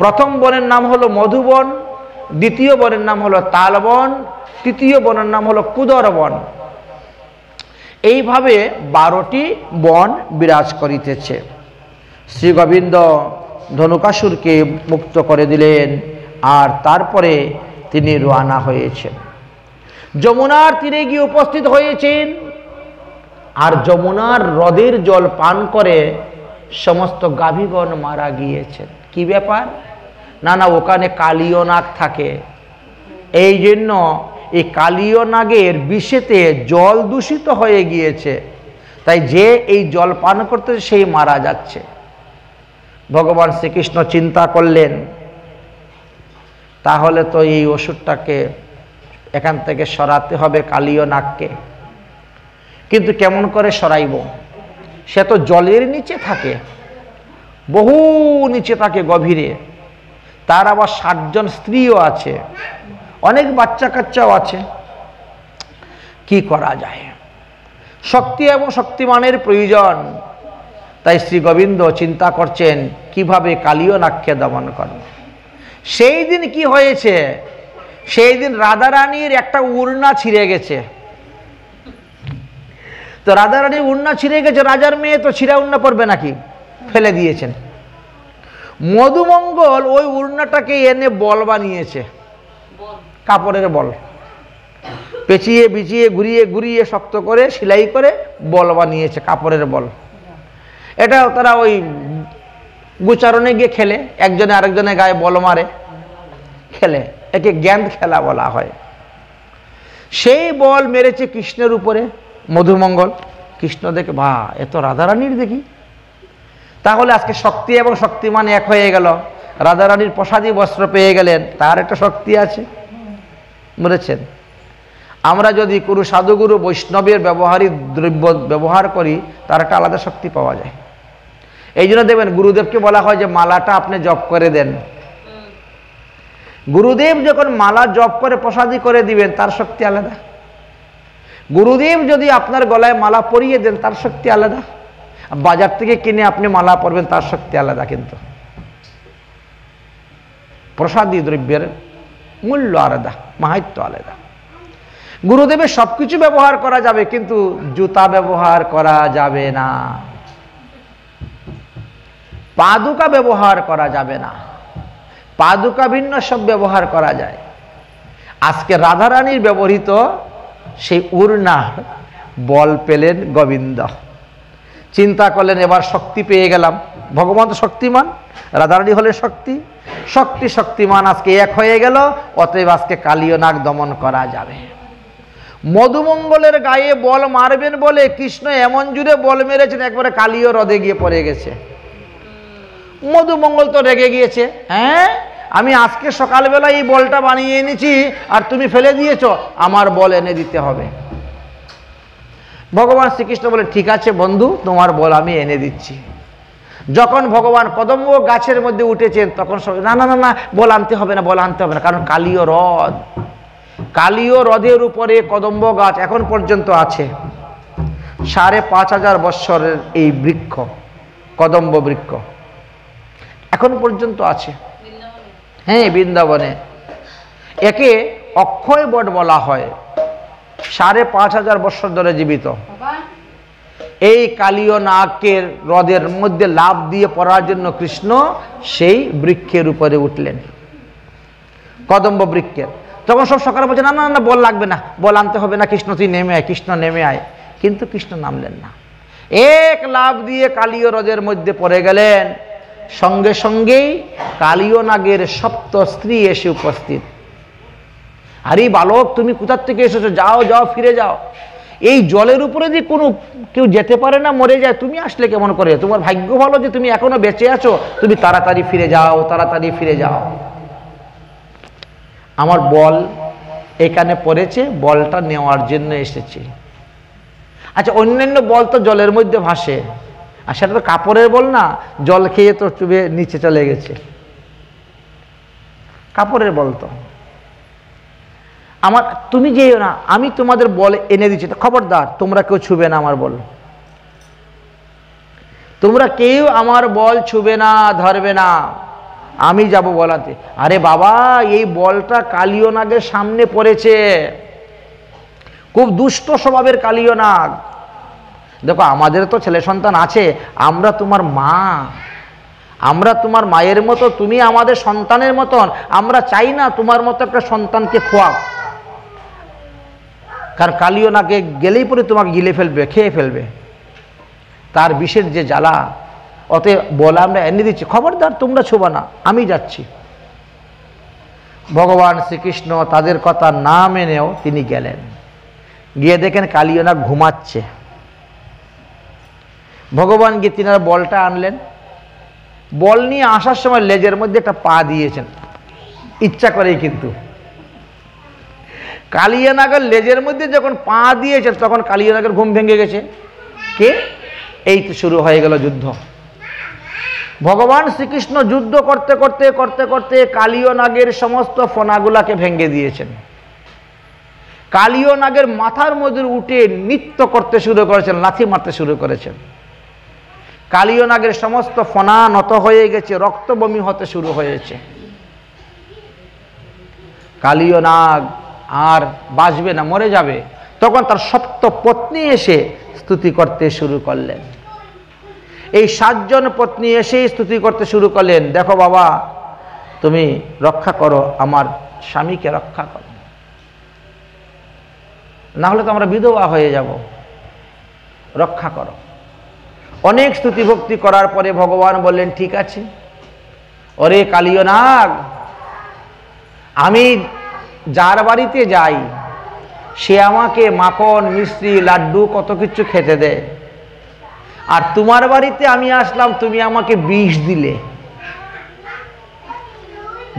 প্রথম বনের নাম হলো মধুবন, দ্বিতীয় বনের নাম হলো তালবন, তৃতীয় বনের নাম হলো কুদরবন। এইভাবে 12টি বন বিরাজ করিতেছে। শ্রী গোবিন্দ ধনুকাসুরকে মুক্ত করে দিলেন, আর তারপরে তিনি রওনা হয়েছেন। যমুনার তীরে গিয়ে উপস্থিত হয়েছেন, আর যমুনার হ্রদের জল পান করে সমস্ত গাভীগণ মারা গিয়েছেন। কি ব্যাপার? না না, ওখানে কালীয় নাগ থাকে। এই জন্য এই কালীয় নাগের বিষেতে জল দূষিত হয়ে গিয়েছে, তাই যে এই জল পান করতে সেই মারা যাচ্ছে। ভগবান শ্রীকৃষ্ণ চিন্তা করলেন, তাহলে তো এই ওষুধটাকে এখান থেকে সরাতে হবে, কালীয় নাগকে। কিন্তু কেমন করে সরাইব? সে তো জলের নিচে থাকে, বহু নিচে থাকে, গভীরে। তার আবার 60 জন স্ত্রীও আছে, অনেক বাচ্চা কাচ্চাও আছে। কি করা যায়? শক্তি এবং শক্তিমানের প্রয়োজন। তাই শ্রী গোবিন্দ চিন্তা করছেন কিভাবে কালীয় নাগকে দমন করবে। সেই দিন কি হয়েছে? সেই দিন রাধারানীর একটা উড়না ছিঁড়ে গেছে। তো রাধারানী উন্না ছিঁড়ে গেছে, রাজার মেয়ে তো ছিঁড়া উন্না পরবে নাকি, ফেলে দিয়েছেন। মধুমঙ্গল ওই উড়নাটাকে এনে বল বানিয়েছে, কাপড়ের বল, পেঁচিয়ে বিচিয়ে ঘুরিয়ে ঘুরিয়ে শক্ত করে সেলাই করে বল বানিয়েছে, কাপড়ের বল। এটা তারা ওই গোচারণে গিয়ে খেলে, একজনে আরেকজনের গায়ে বল মারে খেলে, একে গেন্দ খেলা বলা হয়। সেই বল মেরেছে কৃষ্ণের উপরে মধুমঙ্গল। কৃষ্ণ দেখে, বা এ তো রাধারানীর দেখি, তাহলে আজকে শক্তি এবং শক্তিমান এক হয়ে গেল। রাধারানীর প্রসাদী বস্ত্র পেয়ে গেলেন, তার একটা শক্তি আছে, বুঝেছেন। আমরা যদি কোনো সাধুগুরু বৈষ্ণবের ব্যবহারিক দ্রব্য ব্যবহার করি, তার একটা আলাদা শক্তি পাওয়া যায়। এই জন্য দেবেন গুরুদেবকে বলা হয় যে মালাটা আপনি জপ করে দেন। গুরুদেব যখন মালা জপ করে প্রসাদী করে দিবেন, তার শক্তি আলাদা। গুরুদেব যদি আপনার গলায় মালা পরিয়ে দেন, তার শক্তি আলাদা। বাজার থেকে কিনে আপনি মালা পরবেন, তার শক্তি আলাদা। কিন্তু প্রসাদী দ্রব্যের মূল্য আলাদা, মাহাত্ম্য আলাদা। গুরুদেবের সবকিছু ব্যবহার করা যাবে, কিন্তু জুতা ব্যবহার করা যাবে না, পাদুকা ব্যবহার করা যাবে না। পাদুকা ভিন্ন সব ব্যবহার করা যায়। আজকে রাধারানীর ব্যবহৃত সেই উড়নার বল পেলেন গোবিন্দ। চিন্তা করলেন, এবার শক্তি পেয়ে গেলাম। ভগবান তো শক্তিমান, রাধারানী হলে শক্তি, শক্তি শক্তিমান আজকে এক হয়ে গেল। অতএব আজকে কালীয় নাগ দমন করা যাবে। মধুমঙ্গলের গায়ে বল মারবেন বলে কৃষ্ণ এমন জুড়ে বল মেরেছেন, একবারে কালীয় হ্রদে গিয়ে পড়ে গেছে। মধুমঙ্গল তো রেগে গিয়েছে, হ্যাঁ আমি আজকে সকালবেলা এই বলটা বানিয়ে এনেছি আর তুমি ফেলে দিয়েছ, আমার বল এনে দিতে হবে। ভগবান শ্রীকৃষ্ণ বলে, ঠিক আছে বন্ধু, তোমার বল আমি এনে দিচ্ছি। যখন ভগবান কদম্ব গাছের মধ্যে উঠেছেন, তখন সব না না না না বল আনতে হবে না, বল আনতে হবে না, কারণ কালীয় হ্রদ, কালীয় হ্রদের উপরে কদম্ব গাছ এখন পর্যন্ত আছে। ৫,৫০০ বৎসরের এই বৃক্ষ, কদম্ব বৃক্ষ এখন পর্যন্ত আছে। হ্যাঁ, বৃন্দাবনে একে অক্ষয় বট বলা হয়। ৫,৫০০ বৎসর ধরে জীবিত। এই কালীয় নাগের হ্রদের মধ্যে লাফ দিয়ে পড়ার জন্য কৃষ্ণ সেই বৃক্ষের উপরে উঠলেন, কদম্ব বৃক্ষের। তখন সব সকালে বলছে, না না না বল লাগবে না, বল আনতে হবে না, কৃষ্ণ তুই নেমে আয়, কৃষ্ণ নেমে আয়। কিন্তু কৃষ্ণ নামলেন না, এক লাফ দিয়ে কালীয় হ্রদের মধ্যে পড়ে গেলেন। সঙ্গে সঙ্গেই কালীয় নাগের সপ্ত স্ত্রী এসে উপস্থিত। আরে বালক, তুমি কোথার থেকে এসেছো, যাও যাও, ফিরে যাও। এই জলের উপরে যে কোনো কেউ যেতে পারে না, মরে যায়, তুমি আসলে কেমন করে? তোমার ভাগ্য ভালো যে তুমি এখনো বেঁচে আছো, তুমি তাড়াতাড়ি ফিরে যাও, তাড়াতাড়ি ফিরে যাও। আমার বল এখানে পড়েছে, বলটা নেওয়ার জন্য এসেছি। আচ্ছা, অন্যান্য বল তো জলের মধ্যে ভাসে, আর সেটা তো কাপড়ের বল না, জল খেয়ে তো চুবে নিচে চলে গেছে। কাপড়ের বল তো আমার, তুমি যেও না, আমি তোমাদের বল এনে দিচ্ছি, খবরদার তোমরা কেউ ছুবে না আমার বল, তোমরা কেউ আমার বল ছুবে না, ধরবে না, আমি যাব বলাতে। আরে বাবা, এই বলটা কালীয় নাগের সামনে পড়েছে, খুব দুষ্ট স্বভাবের কালীয় নাগ। দেখো, আমাদের তো ছেলে সন্তান আছে, আমরা তোমার মা, আমরা তোমার মায়ের মতো, তুমি আমাদের সন্তানের মতন। আমরা চাই না তোমার মতো একটা সন্তানকে খোয়াও, কারণ কালীয় নাগে গেলেই পরে তোমাকে গিলে ফেলবে, খেয়ে ফেলবে, তার বিষের যে জ্বালা। অতএব বলে আমরা এনে দিচ্ছি, খবরদার তোমরা ছোবা না, আমি যাচ্ছি। ভগবান শ্রীকৃষ্ণ তাদের কথা না মেনেও তিনি গেলেন। গিয়ে দেখেন কালীয় নাগ ঘুমাচ্ছে। ভগবান গিয়ে তিনার বলটা আনলেন। বল নিয়ে আসার সময় লেজের মধ্যে একটা পা দিয়েছেন, ইচ্ছা করেই। কিন্তু কালীয় নাগের লেজের মধ্যে যখন পা দিয়েছেন, তখন কালীয় নাগের ঘুম ভেঙে গেছে। কে? এই তো শুরু হয়ে গেল যুদ্ধ। ভগবান শ্রীকৃষ্ণ যুদ্ধ করতে করতে করতে করতে কালীয় নাগের সমস্ত ফনাগুলাকে ভেঙে দিয়েছেন। কালীয় নাগের মাথার মধ্যে উঠে নৃত্য করতে শুরু করেছেন, লাথি মারতে শুরু করেছেন। কালীয় নাগের সমস্ত ফনা নত হয়ে গেছে, রক্ত বমি হতে শুরু হয়েছে। কালীয় নাগ আর বাঁচবে না, মরে যাবে। তখন তার সপ্ত পত্নী এসে স্তুতি করতে শুরু করলেন। এই 7 জন পত্নী এসে স্তুতি করতে শুরু করলেন, দেখো বাবা, তুমি রক্ষা করো, আমার স্বামীকে রক্ষা করো, না হলে তো আমরা বিধবা হয়ে যাব, রক্ষা করো। অনেক স্তুতি ভক্তি করার পরে ভগবান বললেন, ঠিক আছে, ওরে কালীয় নাগ, আমি যার বাড়িতে যাই সে আমাকে মাখন, মিষ্টি, লাড্ডু কত কিছু খেতে দেয়, আর তোমার বাড়িতে আমি আসলাম, তুমি আমাকে বিষ দিলে,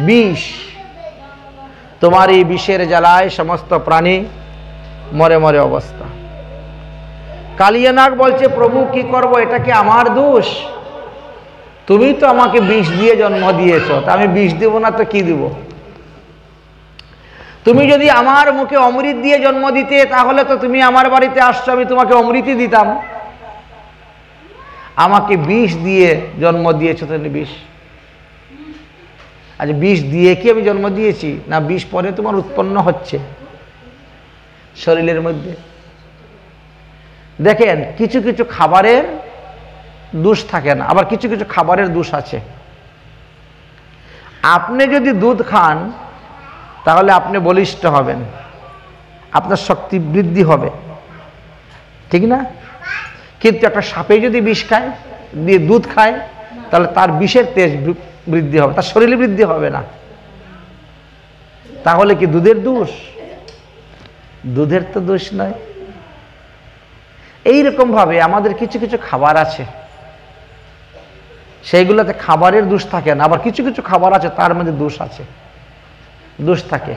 বিষ। তোমার এই বিষের জ্বালায় সমস্ত প্রাণী মরে মরে অবস্থা। কালিয়ানাগ বলছে, প্রভু কি করব, এটা কি আমার দোষ? তুমি তো আমাকে বিষ দিয়ে জন্ম দিয়েছ, তা আমি বিষ দেব না তো কি দিব? তুমি যদি আমার মুখে অমৃত দিয়ে জন্ম দিতে, তাহলে তো তুমি আমার বাড়িতে আসছো, আমি তোমাকে অমৃতই দিতাম। আমাকে বিষ দিয়ে জন্ম দিয়েছ, তাহলে বিষ। আচ্ছা, বিষ দিয়ে কি আমি জন্ম দিয়েছি, না বিষ পরে তোমার উৎপন্ন হচ্ছে শরীরের মধ্যে? দেখেন, কিছু কিছু খাবারের দোষ থাকে না, আবার কিছু কিছু খাবারের দোষ আছে। আপনি যদি দুধ খান তাহলে আপনি বলিষ্ঠ হবেন, আপনার শক্তি বৃদ্ধি হবে, ঠিক না? কিন্তু একটা সাপে যদি বিষ খায়, দিয়ে দুধ খায়, তাহলে তার বিষের তেজ বৃদ্ধি হবে, তার শরীরে বৃদ্ধি হবে না। তাহলে কি দুধের দোষ? দুধের তো দোষ নয়। এইরকম ভাবে আমাদের কিছু কিছু খাবার আছে, সেইগুলোতে খাবারের দোষ থাকে না, আবার কিছু কিছু খাবার আছে তার মধ্যে দোষ আছে, দোষ থাকে।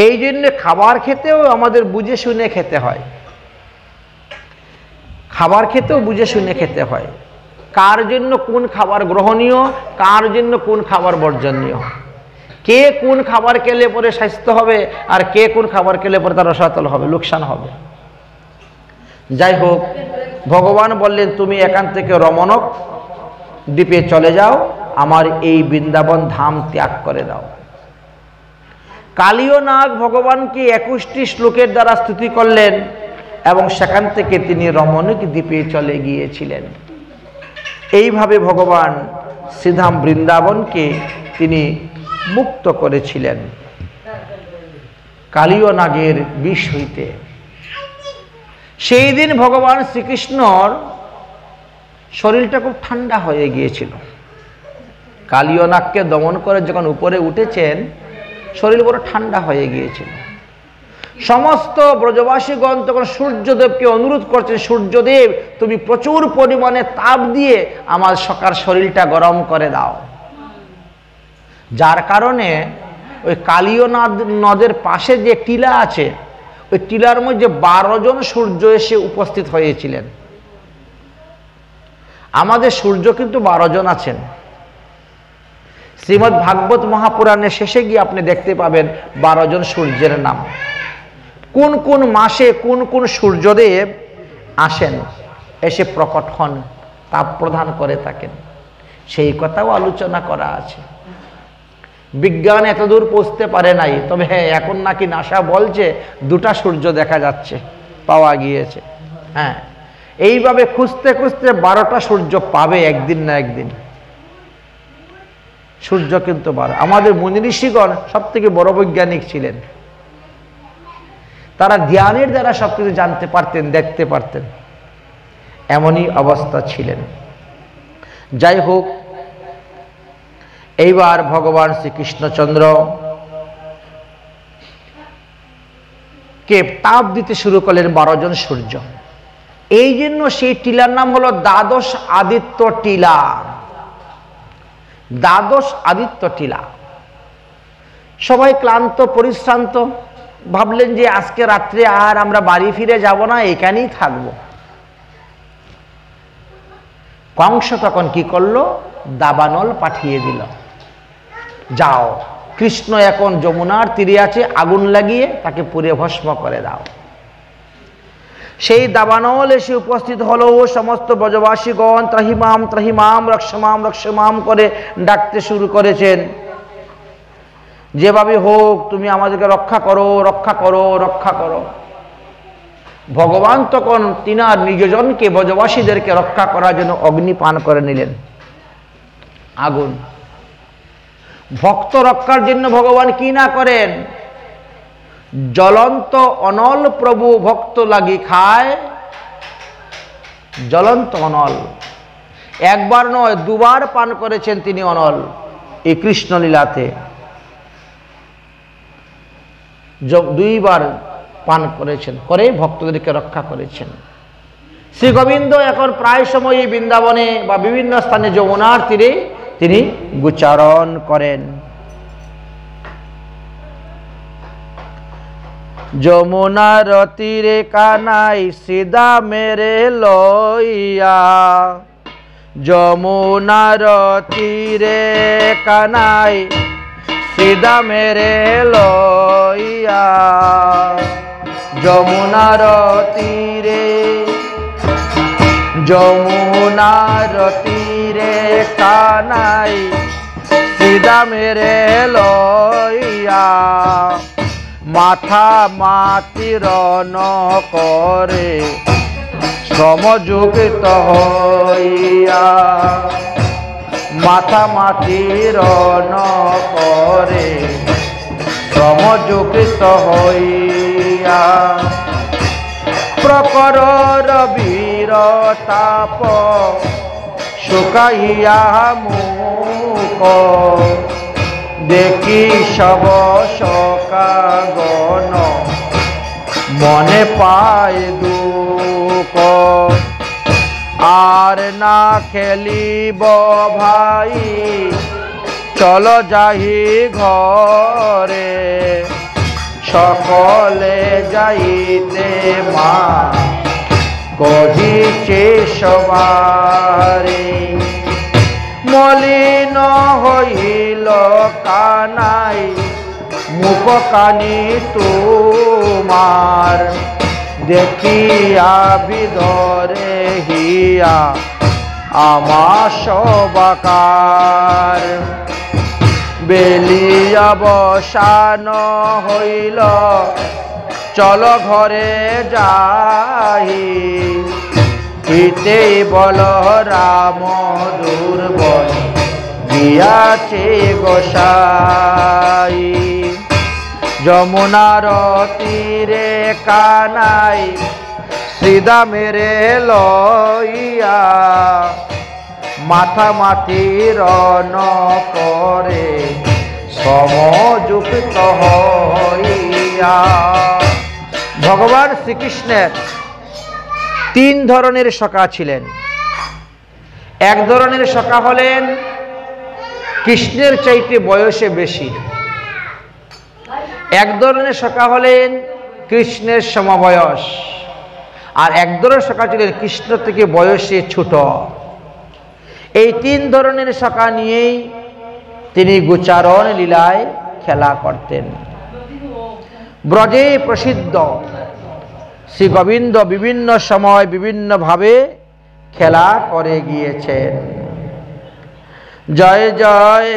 এই জন্য খাবার খেতেও আমাদের বুঝে শুনে খেতে হয়, খাবার খেতেও বুঝে শুনে খেতে হয়। কার জন্য কোন খাবার গ্রহণীয়, কার জন্য কোন খাবার বর্জনীয়, কে কোন খাবার খেলে পরে স্বাস্থ্য হবে, আর কে কোন খাবার খেলে পরে তার রসাতল হবে, লোকসান হবে। যাই হোক, ভগবান বললেন, তুমি এখান থেকে রমণক দ্বীপে চলে যাও, আমার এই বৃন্দাবন ধাম ত্যাগ করে দাও। কালীয় নাগ ভগবানকে 21টি শ্লোকের দ্বারা স্তুতি করলেন এবং সেখান থেকে তিনি রমণক দ্বীপে চলে গিয়েছিলেন। এইভাবে ভগবান শ্রীধাম বৃন্দাবনকে তিনি মুক্ত করেছিলেন কালীয় নাগের বিষ হইতে। সেই দিন ভগবান শ্রীকৃষ্ণর শরীরটা খুব ঠান্ডা হয়ে গিয়েছিল। কালীয় নাগকে দমন করে যখন উপরে উঠেছেন, শরীর বড় ঠান্ডা হয়ে গিয়েছিল। সমস্ত ব্রজবাসীগণ তখন সূর্যদেবকে অনুরোধ করছেন, সূর্যদেব, তুমি প্রচুর পরিমাণে তাপ দিয়ে আমার সকার শরীরটা গরম করে দাও। যার কারণে ওই কালীয় নদের পাশে যে টিলা আছে, ওই টিলার মধ্যে 12 জন সূর্য এসে উপস্থিত হয়েছিলেন। আমাদের সূর্য কিন্তু 12 জন আছেন। শ্রীমদ্ ভাগবত মহাপুরাণের শেষে গিয়ে আপনি দেখতে পাবেন 12 জন সূর্যের নাম। কোন কোন মাসে কোন কোন সূর্যদেব আসেন, এসে প্রকট হন, তাপ প্রদান করে থাকেন, সেই কথাও আলোচনা করা আছে। বিজ্ঞান এতদূর পৌঁছতে পারে নাই, তবে হ্যাঁ, এখন নাকি নাসা বলছে 2টা সূর্য দেখা যাচ্ছে, পাওয়া গিয়েছে। হ্যাঁ, এইভাবে খুঁজতে খুঁজতে 12টা সূর্য পাবে একদিন না একদিন। সূর্য কিন্তু 12। আমাদের মুনি ঋষিগণ সব থেকে বড় বৈজ্ঞানিক ছিলেন, তারা ধ্যানের দ্বারা সবকিছু জানতে পারতেন, দেখতে পারতেন, এমনই অবস্থা ছিলেন। যাই হোক, এইবার ভগবান শ্রীকৃষ্ণচন্দ্র কে তাপ দিতে শুরু করলেন 12 জন সূর্য। এই জন্য সেই টিলার নাম হলো দ্বাদশ আদিত্য টিলা। দ্বাদশ আদিত্য টিলা। সবাই ক্লান্ত পরিশ্রান্ত, ভাবলেন যে আজকে রাত্রে আর আমরা বাড়ি ফিরে যাব না, এখানেই থাকব। কংস তখন কি করলো, দাবানল পাঠিয়ে দিল, যাও, কৃষ্ণ এখন যমুনার তীরে আছে, আগুন লাগিয়ে তাকে পুড়ে ভস্ম করে দাও। সেই দাবানল এসে উপস্থিত হলো। সমস্ত ব্রজবাসীগণ ত্রাহিমাম ত্রাহিমাম রক্ষমাম রক্ষমাম করে ডাকতে শুরু করেছেন, যেভাবে হোক তুমি আমাদেরকে রক্ষা করো, রক্ষা করো, রক্ষা করো। ভগবান তখন তিনার নিজজনকে ব্রজবাসীদেরকে রক্ষা করার জন্য অগ্নি পান করে নিলেন, আগুন। ভক্ত রক্ষার জন্য ভগবান কি না করেন, জ্বলন্ত অনল প্রভু ভক্ত লাগি খায়, জ্বলন্ত অনল। একবার নয়, দুবার পান করেছেন তিনি অনল এই কৃষ্ণ লীলাতে, দুইবার পান করেছেন, করে ভক্তদেরকে রক্ষা করেছেন। শ্রী গোবিন্দ এখন প্রায় সময় বৃন্দাবনে বা বিভিন্ন স্থানে যমুনার তীরে তিনি গোচারণ করেন। যমুনার তীরে কানাই সিদা মেরে লইয়া, যমুনার তীরে কানাই সিদা মেরে লইয়া, যমুনার তীরে, যমুনার তীরে কানাই সিদা মেরে লইয়া, মাথা মাতির ন করে সমযুক্ত হইয়া, মাথা মাতির ন করে সমযুক্ত হইয়া, প্রকর রবির তাপ শুকাইয়া মুখ, দেখি সব শোকাগণ মনে পায় দুঃখ, আর না খেলিব ভাই চল যাহি ঘরে, সকলে যাইতে মা কহিছে সবারে, মলিন হইল কানাই মুখ কানি তোমার, দেখিয়া বিদরে হিয়া আমার সবাকার, বেলিয়া বসান হইল চল ঘরে যাই, হিতে বল রাম দুর্বল গিয়াছে গোসাই, যমুনার তীরে কানাই সিদা মেরে লইয়া, মাথা মাতির ন করে সমযুক্ত হইয়া। ভগবান শ্রীকৃষ্ণের তিন ধরনের সখা ছিলেন। এক ধরনের সখা হলেন কৃষ্ণের চাইতে বয়সে বেশি, এক ধরনের সখা হলেন কৃষ্ণের সমবয়স, আর এক ধরনের সখা ছিলেন কৃষ্ণ থেকে বয়সে ছোট। এই তিন ধরনের সখা নিয়েই তিনি গোচারণ লীলায় খেলা করতেন। ব্রজে প্রসিদ্ধ শ্রী গোবিন্দ বিভিন্ন সময় বিভিন্নভাবে খেলা করে গিয়েছেন। জয় জয়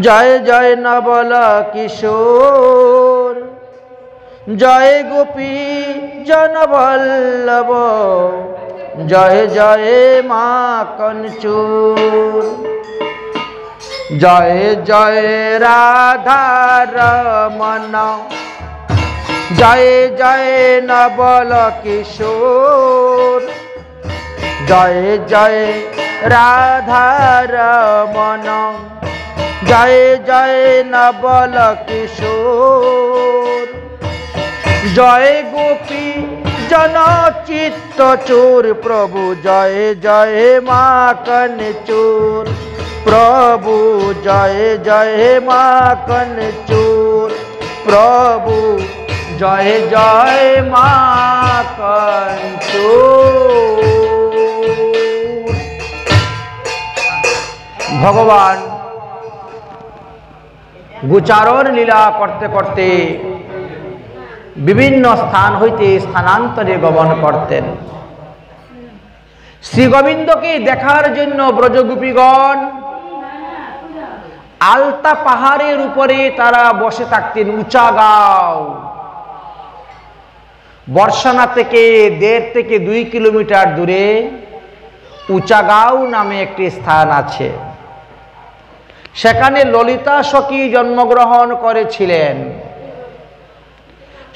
জয় জয় নবল কিশোর, জয় গোপী জনবল্লভ, জয় জয় মা কঞ্চুর, জয় জয় রাধা রমন, জয় জয় নবল কিশোর, জয় জয় রাধা রমন, জয় জয় নবল কিশোর, জয় গোপী জন চিত্ত চোর প্রভু, জয় জয় মা কঞ্চুর প্রভু, জয় জয় মা কঞ্চুর প্রভু, জয় জয় মা কঞ্চুর। ভগবান গোচারণ লীলা করতে করতে বিভিন্ন স্থান হইতে স্থানান্তরে গমন করতেন। শ্রী গোবিন্দকে দেখার জন্য ব্রজগোপীগণ আলতা পাহাড়ের উপরে তারা বসে থাকতেন। উচাগাঁও বর্ষানা থেকে 1.5 থেকে 2 কিলোমিটার দূরে উচাগাঁও নামে একটি স্থান আছে। সেখানে ললিতা সখী জন্মগ্রহণ করেছিলেন।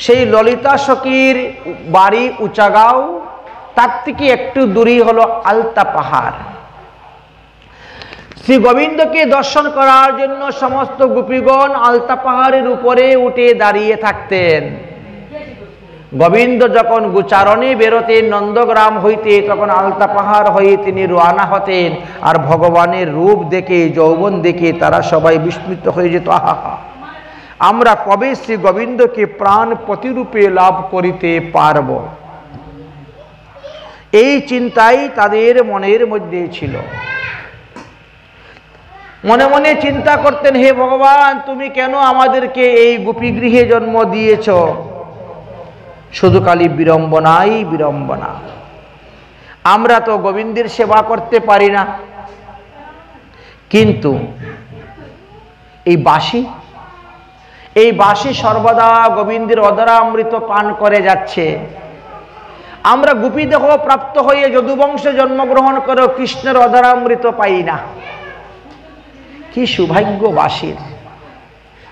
সেই ললিতা সখীর বাড়ি উচাগাঁও, তার থেকে একটু দূরেই হলো আলতা পাহাড়। শ্রী গোবিন্দকে দর্শন করার জন্য সমস্ত গোপীগণ আলতা পাহাড়ের উপরে উঠে দাঁড়িয়ে থাকতেন। গোবিন্দ যখন গোচারণে বেরোতেন নন্দগ্রাম হইতে, তখন আলতা পাহাড় হয়ে তিনি রওনা হতেন। আর ভগবানের রূপ দেখে, যৌবন দেখে তারা সবাই বিস্মিত হয়ে যেত, আহা, আমরা কবে শ্রী গোবিন্দকে প্রাণ প্রতিরূপে লাভ করিতে পারব, এই চিন্তাই তাদের মনের মধ্যে ছিল। মনে মনে চিন্তা করতেন, হে ভগবান, তুমি কেন আমাদেরকে এই গোপীগৃহে জন্ম দিয়েছ? শুধু খালি বিড়ম্বনাই বিড়ম্বনা। আমরা তো গোবিন্দের সেবা করতে পারি না, কিন্তু এই বাঁশি সর্বদা গোবিন্দের অধরা অমৃত পান করে যাচ্ছে। আমরা গোপী দেহ প্রাপ্ত হয়ে যদুবংশে জন্মগ্রহণ করে কৃষ্ণের অধরা অমৃত পাই না। কি সৌভাগ্য বাঁশির,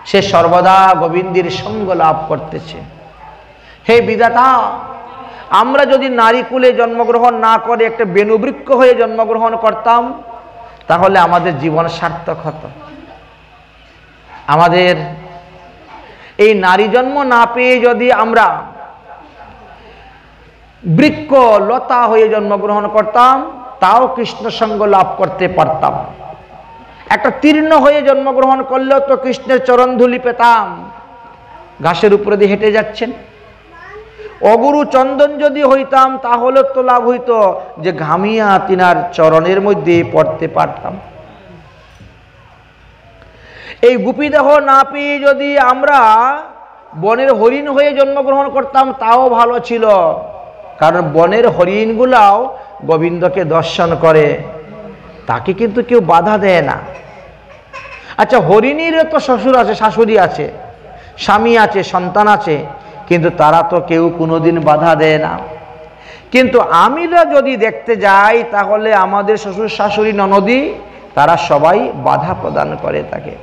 সে সর্বদা গোবিন্দের সঙ্গ লাভ করতেছে। হে বিধাতা, আমরা যদি নারী কুলে জন্মগ্রহণ না করে একটা বেণুবৃক্ষ হয়ে জন্মগ্রহণ করতাম, তাহলে আমাদের জীবন সার্থক হতো। আমাদের এই নারী জন্ম না পেয়ে যদি আমরা বৃক্ষ লতা হয়ে জন্মগ্রহণ করতাম, তাও কৃষ্ণ সঙ্গ লাভ করতে পারতাম। একটা তীর্ণ হয়ে জন্মগ্রহণ করলেও তো কৃষ্ণের চরণ ধুলি পেতাম। ঘাসের উপরে দিয়ে হেঁটে যাচ্ছেন। অগুরু চন্দন যদি হইতাম, তাহলে তো লাভ হইতো যে ঘামিয়া তিনার চরণের মধ্যে পড়তে পারতাম। এই গোপীদেহ না পেয়ে যদি আমরা বনের হরিণ হয়ে জন্মগ্রহণ করতাম, তাও ভালো ছিল, কারণ বনের হরিণগুলাও গোবিন্দকে দর্শন করে, তাকে কিন্তু কেউ বাধা দেয় না। আচ্ছা, হরিণীরও তো শ্বশুর আছে, শাশুড়ি আছে, স্বামী আছে, সন্তান আছে, কিন্তু তারা তো কেউ কোনোদিন বাধা দেয় না। কিন্তু আমরা যদি দেখতে যাই, তাহলে আমাদের শ্বশুর শাশুড়ি ননদী তারা সবাই বাধা প্রদান করে থাকে।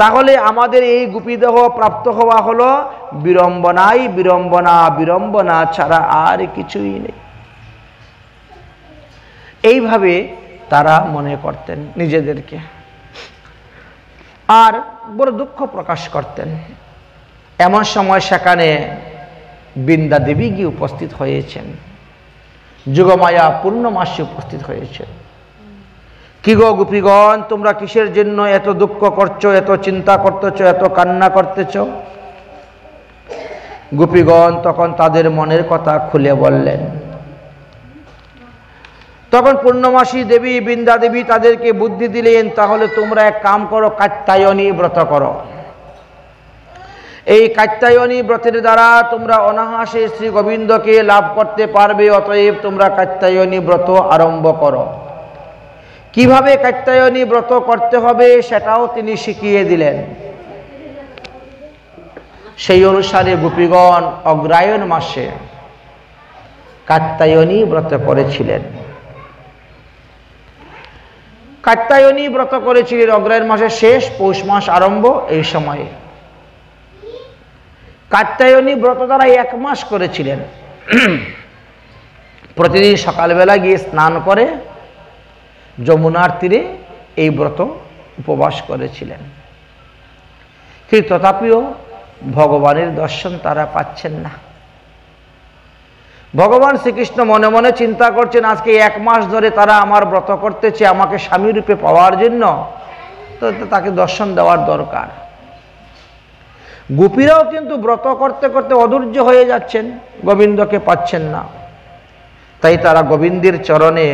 তাহলে আমাদের এই গোপীদেহ প্রাপ্ত হওয়া হলো বিড়ম্বনাই বিড়ম্বনা, বিড়ম্বনা ছাড়া আর কিছুই নেই। এইভাবে তারা মনে করতেন নিজেদেরকে, আর বড় দুঃখ প্রকাশ করতেন। এমন সময় সেখানে বৃন্দা দেবী গিয়ে উপস্থিত হয়েছেন। যুগমায়া পূর্ণমাসে উপস্থিত হয়েছেন। কি গো গোপীগণ, তোমরা কিসের জন্য এত দুঃখ করছো, এত চিন্তা করতেছ, এত কান্না করতেছ? গোপীগণ তখন তাদের মনের কথা খুলে বললেন। তখন পূর্ণমাসী দেবী বৃন্দা দেবী তাদেরকে বুদ্ধি দিলেন, তাহলে তোমরা এক কাম করো, কাত্যায়নী ব্রত করো। এই কাত্যায়নী ব্রতের দ্বারা তোমরা অনায়াসে শ্রী গোবিন্দকে লাভ করতে পারবে। অতএব তোমরা কাত্যায়নী ব্রত আরম্ভ করো। কিভাবে কাত্যায়নী ব্রত করতে হবে সেটাও তিনি শিখিয়ে দিলেন। সেই অনুসারে গোপীগণ অগ্রায়ণ মাসে কাত্যায়নী ব্রত করেছিলেন। কাত্যায়নী ব্রত করেছিলেন অগ্রায়ণ মাসের শেষ, পৌষ মাস আরম্ভ এই সময়ে। কাত্যায়নী ব্রত দ্বারা 1 মাস করেছিলেন। প্রতিদিন সকালবেলা গিয়ে স্নান করে যমুনার তীরে এই ব্রত উপবাস করেছিলেন। কিন্তু তথাপিও ভগবানের দর্শন তারা পাচ্ছেন না। ভগবান শ্রীকৃষ্ণ মনে মনে চিন্তা করছেন, আজকে 1 মাস ধরে তারা আমার ব্রত করতেছে আমাকে স্বামী রূপে পাওয়ার জন্য, তো তাকে দর্শন দেওয়ার দরকার। গোপীরাও কিন্তু ব্রত করতে করতে অধৈর্য হয়ে যাচ্ছেন, গোবিন্দকে পাচ্ছেন না। তাই তারা গোবিন্দের চরণে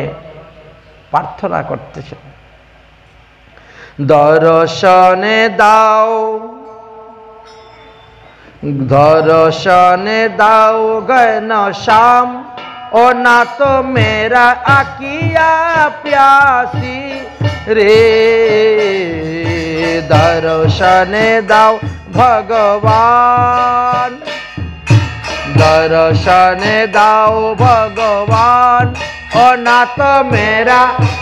প্রার্থনা করতেছেন, দর্শনে দাও, দর্শনে দাও গণ শ্যাম, ও না তো মেরা আকিয়া প্যাসি রে, दर्शन दाओ भगवान, दर्शन दाओ भगवान, अनाथ मेरा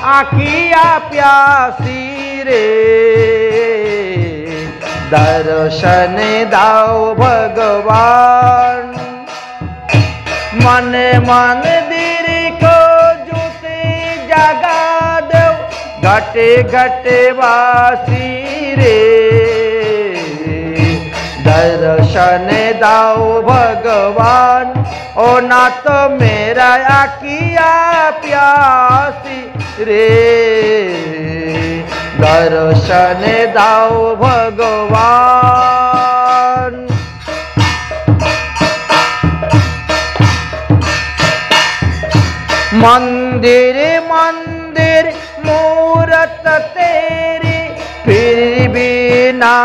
आँखिया प्यासी रे, दर्शन दाओ भगवान। मन मंदिर को ज्योति जगा दो, घटे घटे वासी रे, दर्शन दाओ भगवान, ओ नाथ मेरा आँखिया प्यासी रे, दर्शन दाओ भगवान। मंदिर मंदिर मूरत तेरी, फिर भी ना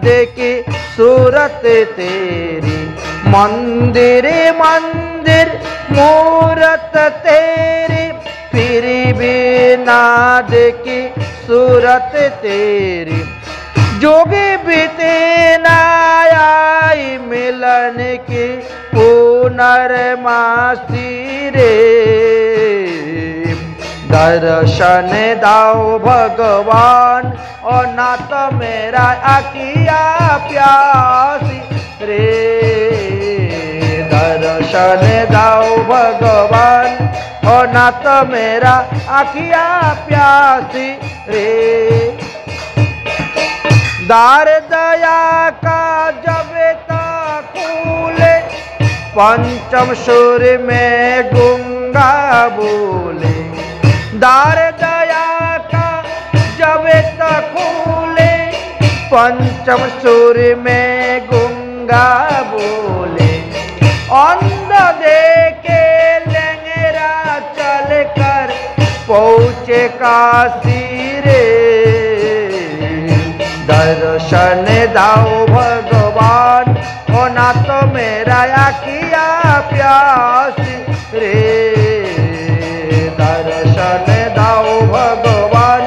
देखे सूरत तेरी, मंदिर मंदिर मूरत तेरी, फिर भी ना देखे सूरत तेरी, जोगी बीते ना आई मिलन की पुनर्मासी रे, दर्शन दाओ भगवान, और नाथ मेरा आँखिया प्यासी रे, दर्शन दाओ भगवान, और नाथ मेरा आँखिया प्यासी रे। दार दया का जब तक खुले, पंचम सुर में गूंगा बोले, दार दया का जब तक खुले, पंचम सुर में गूंगा बोले, अंध देखे लंगड़ा चल कर पहुँचे काशी रे, दर्शन दाओ भगवान, ओ नाथ मेरा आँखिया प्यासी रे, दर्शन दाओ भगवान,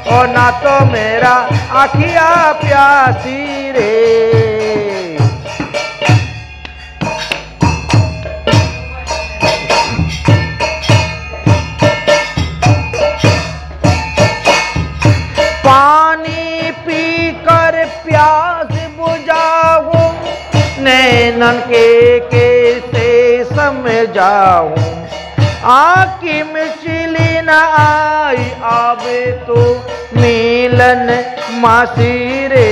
ओ नाथ मेरा आँखिया प्यासी रे। पानी पीकर प्यास बुझाऊं, नैनन के कैसे समझाऊं, आँखी में चिली न आई आवे तो मिलन मासी रे,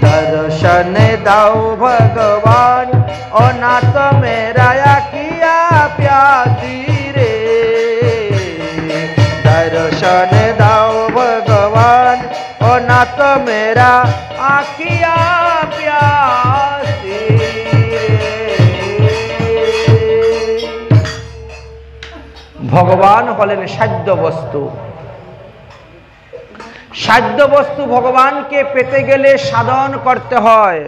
दर्शन दाओ भगवान, और नाथ मेरा आँखिया प्यासी रे, दर्शन दाओ भगवान, और नाथ मेरा आँखिया प्यासी रे। भगवान हलेन साध्य बस्तु, साध्य बस्तु भगवान के पेते गेले साधन करते हय,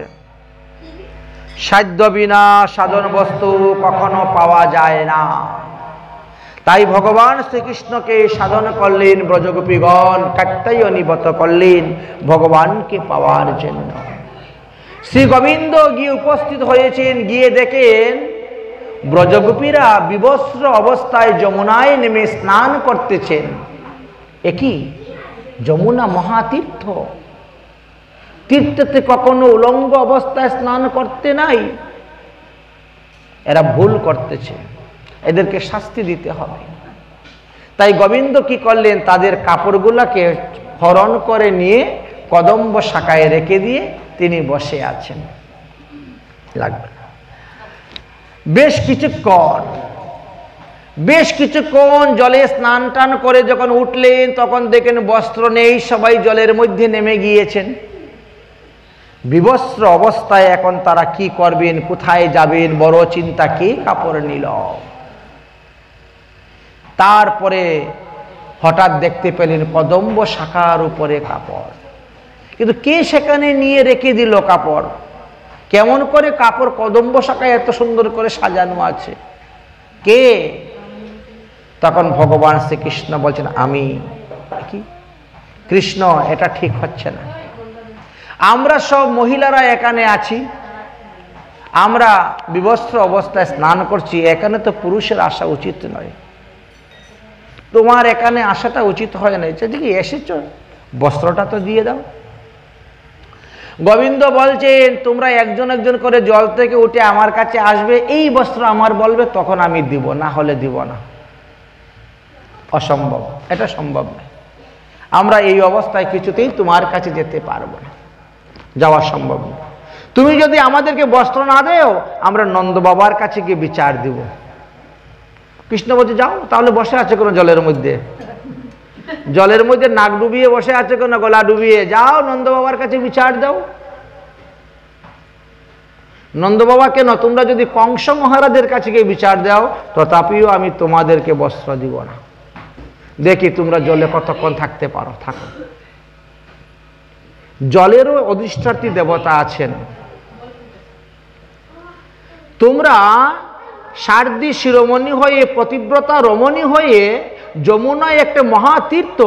साध्य बिना साधन बस्तु कखनो पावा जाए ना। ताई भगवान श्रीकृष्ण के साधन करलेन ब्रजगोपीगण, कात्यायनीव्रत करलेन भगवान के पावार जन्य। श्री गोविंद गिये उपस्थित हयेछेन, गिये देखेन ब्रजगोपीरा विवस्त्र अवस्थाय যমুনায় नेमे स्नान करतेছেন। একই যমুনা মহাতীর্থ, तीर्थते कखनो उलंग अवस्थाয় स्नान करते नाई, एरा भूल करतेছে, एदेरके शास्ति दिते हबे। ताई गोविंद की करलेन, तादेर कापड़गुलाके हरण करे निये कदम्ब शाखाय रेखे दिए तिनि बसे आछेन। लागबे बेश किछुक्षण जले स्नान टान करे जखन उठलेन तखन देखेन वस्त्र नेই, सबाई जलेर मध्य नेमे गिয়েছেন। विवस्त्र अवस्थाय এখন তারা কি করবেন, কোথায় যাবেন, বড় চিন্তা। কে কাপড় নিল? তারপরে হঠাৎ দেখতে পেলেন কদম্ব শাখার উপরে কাপড়, কিন্তু কে সেখানে নিয়ে রেখে দিল কাপড়? কেমন করে কাপড় কদম্ব শাখায় এত সুন্দর করে সাজানো আছে, কে? তখন ভগবান শ্রীকৃষ্ণ বলছেন, আমি। কি কৃষ্ণ, এটা ঠিক হচ্ছে না। আমরা সব মহিলারা এখানে আছি, আমরা বিবস্ত্র অবস্থায় স্নান করছি, এখানে তো পুরুষের আসা উচিত নয়, তোমার এখানে আসাটা উচিত হয় না, যেদিকে এসেছ বস্ত্রটা তো দিয়ে দাও। গোবিন্দ বলছেন তোমরা একজন একজন করে জল থেকে উঠে আমার কাছে আসবে, এই বস্ত্র আমার বলবে, তখন আমি দিব, না হলে দিব না। অসম্ভব, এটা সম্ভব নয়। আমরা এই অবস্থায় কিছুতেই তোমার কাছে যেতে পারবো না, যাওয়া সম্ভব না। তুমি যদি আমাদেরকে বস্ত্র না দেও, আমরা নন্দ বাবার কাছে গিয়ে বিচার দিব। কৃষ্ণ বলছে যাও, তাহলে বসে আছে কোনো জলের মধ্যে, জলের মধ্যে নাক ডুবিয়ে বসে আছে কোনো, গলা ডুবিয়ে, যাও নন্দ বাবার কাছে বিচার দাও। নন্দ বাবা কেন, তোমরা যদি কংস মহারাজের কাছে গিয়ে বিচার দাও, তথাপিও আমি তোমাদেরকে বস্ত্র দিব না, দেখি তোমরা জলে কতক্ষণ থাকতে পারো, থাকো। জলেরও অধিষ্ঠাত্রী দেবতা আছেন। তোমরা সারদী শিরোমণি হয়ে, পতিব্রতা রমণী হয়ে, যমুনায় একটা মহাতীর্থ,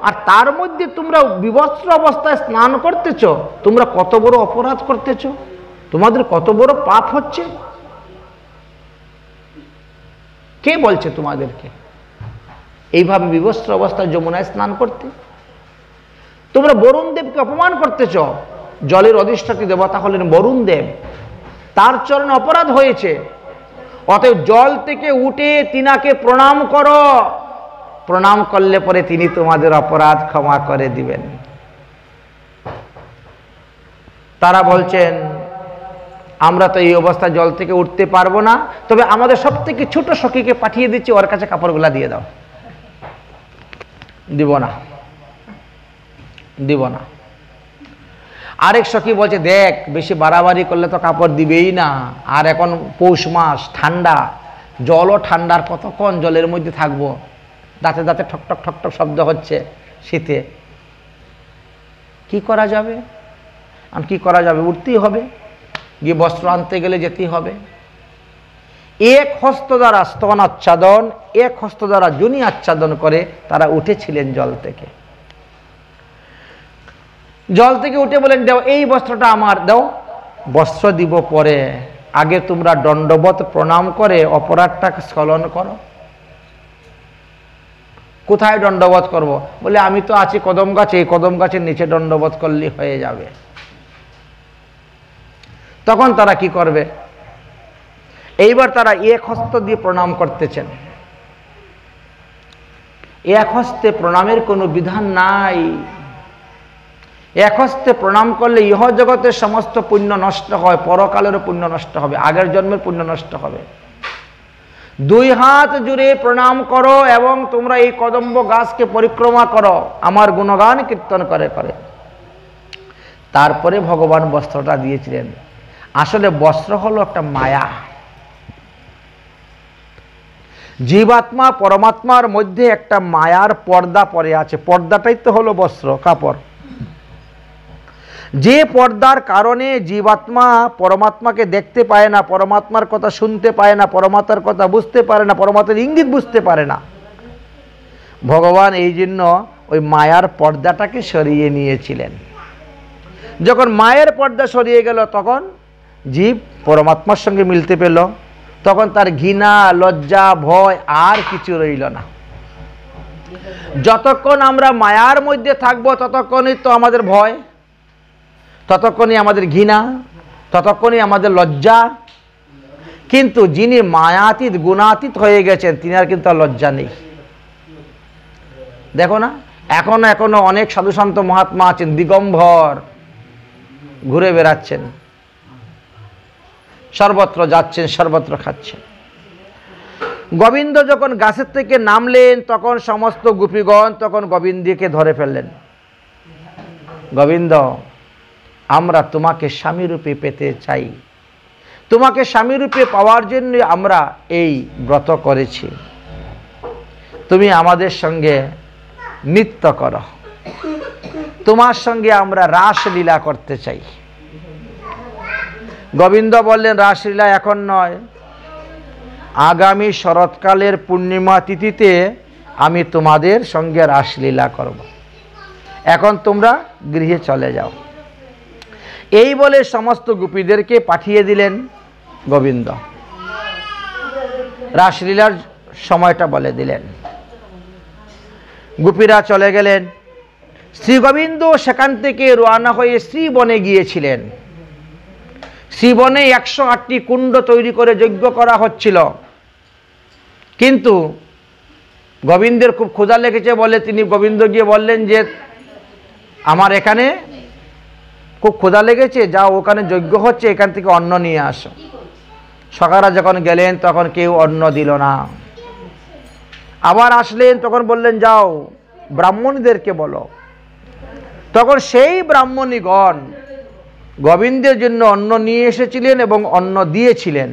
আর তার মধ্যে তোমরা বিবস্ত্র অবস্থায় স্নান করতেছ, তোমরা কত বড় অপরাধ করতেছ, তোমাদের কত বড় পাপ হচ্ছে। কে বলছে তোমাদেরকে এইভাবে বিবস্ত্র অবস্থায় যমুনায় স্নান করতে? তোমরা বরুণ দেবকে অপমান করতেছ। জলের অধিষ্ঠাত্রী দেবতা হলেন বরুণ দেব, তার চরণে অপরাধ হয়েছে। অতএব জল থেকে উঠে তিনাকে প্রণাম করো, প্রণাম করলে পরে তিনি তোমাদের অপরাধ ক্ষমা করে দিবেন। তারা বলছেন আমরা তো এই অবস্থায় জল থেকে উঠতে পারবো না, তবে আমাদের সব থেকে ছোট সখীকে পাঠিয়ে দিচ্ছি, ওর কাছে কাপড়গুলা দিয়ে দাও। দিব না, দিব না। আরেক সখী বলছে দেখ, বেশি বাড়াবাড়ি করলে তো কাপড় দিবেই না, আর এখন পৌষ মাস, ঠান্ডা, জলও ঠান্ডার, কতক্ষণ জলের মধ্যে থাকবো, দাঁতে দাঁতে ঠকঠক ঠকঠক শব্দ হচ্ছে শীতে, কি করা যাবে? আর কি করা যাবে, উঠতেই হবে, গিয়ে বস্ত্র আনতে গেলে যেতেই হবে। এক হস্ত দ্বারা স্তন আচ্ছাদন, এক হস্ত দ্বারা জুনি আচ্ছাদন করে তারা উঠেছিলেন জল থেকে। জল থেকে উঠে বলেন দাও এই বস্ত্রটা আমার, দাও। বস্ত্র দিব পরে, আগে তোমরা দণ্ডবত প্রণাম করে অপরাধটাকে স্খলন করো। কোথায় দণ্ডবত করব? বলে আমি তো আছি কদম গাছে, এই কদম গাছের নিচে দণ্ডবত করলে হয়ে যাবে। তখন তারা কি করবে? এইবার তারা এক হস্ত দিয়ে প্রণাম করতেছেন। এক হস্তে প্রণামের কোনো বিধান নাই। এক হস্তে প্রণাম করলে ইহ জগতের সমস্ত পুণ্য নষ্ট হয়, পরকালেরও পুণ্য নষ্ট হবে, আগের জন্মের পুণ্য নষ্ট হবে। দুই হাত জুড়ে প্রণাম করো এবং তোমরা এই কদম্ব গাছকে পরিক্রমা করো, আমার গুণগান কীর্তন করে করে। তারপরে ভগবান বস্ত্রটা দিয়েছিলেন। আসলে বস্ত্র হলো একটা মায়া। জীবাত্মা পরমাত্মার মধ্যে একটা মায়ার পর্দা পরে আছে, পর্দাটাই তো হলো বস্ত্র, কাপড়। যে পর্দার কারণে জীবাত্মা পরমাত্মাকে দেখতে পায় না, পরমাত্মার কথা শুনতে পায় না, পরমাত্মার কথা বুঝতে পারে না, পরমাত্মার ইঙ্গিত বুঝতে পারে না। ভগবান এই জন্য ওই মায়ার পর্দাটাকে সরিয়ে নিয়েছিলেন। যখন মায়ের পর্দা সরিয়ে গেল, তখন জীব পরমাত্মার সঙ্গে মিলতে পেল, তখন তার ঘৃণা, লজ্জা, ভয় আর কিছু রইল না। যতক্ষণ আমরা মায়ার মধ্যে থাকবো ততক্ষণই তো আমাদের ভয়, ততক্ষণই আমাদের ঘৃণা, ততক্ষণই আমাদের লজ্জা। কিন্তু যিনি মায়াতীত গুণাতীত হয়ে গেছেন, তিনি আর কিন্তু লজ্জা নেই। দেখো না, এখনো অনেক সাধুসন্ত মহাত্মা আছেন, দিগম্বর ঘুরে বেড়াচ্ছেন, সর্বত্র যাচ্ছেন, সর্বত্র খাচ্ছেন। গোবিন্দ যখন গাছের থেকে নামলেন, তখন সমস্ত গোপীগণ তখন গোবিন্দকে ধরে ফেললেন। গোবিন্দ, আমরা তোমাকে স্বামীরূপে পেতে চাই, তোমাকে স্বামীরূপে পাওয়ার জন্য আমরা এই ব্রত করেছি, তুমি আমাদের সঙ্গে নৃত্য করো, তোমার সঙ্গে আমরা রাসলীলা করতে চাই। গোবিন্দ বললেন রাসলীলা এখন নয়, আগামী শরৎকালের পূর্ণিমা তিথিতে আমি তোমাদের সঙ্গে রাসলীলা করব। এখন তোমরা গৃহে চলে যাও। এই বলে সমস্ত গোপীদেরকে পাঠিয়ে দিলেন গোবিন্দ। রাসলীলার সময়টা বলে দিলেন। গোপীরা চলে গেলেন। শ্রী গোবিন্দ সেখান থেকে রওনা হয়ে শ্রীবনে গিয়েছিলেন। শ্রীবনে 108টি কুণ্ড তৈরি করে যজ্ঞ করা হচ্ছিল, কিন্তু গোবিন্দের খুব ক্ষুধা লেগেছে বলে তিনি গোবিন্দ গিয়ে বললেন যে আমার এখানে খুব ক্ষুধা লেগেছে, যাও ওখানে যজ্ঞ হচ্ছে, এখান থেকে অন্ন নিয়ে আসো। সখারা যখন গেলেন তখন কেউ অন্ন দিল না। আবার আসলেন, তখন বললেন যাও ব্রাহ্মণীদেরকে বলো। তখন সেই ব্রাহ্মণীগণ গোবিন্দের জন্য অন্ন নিয়ে এসেছিলেন এবং অন্ন দিয়েছিলেন।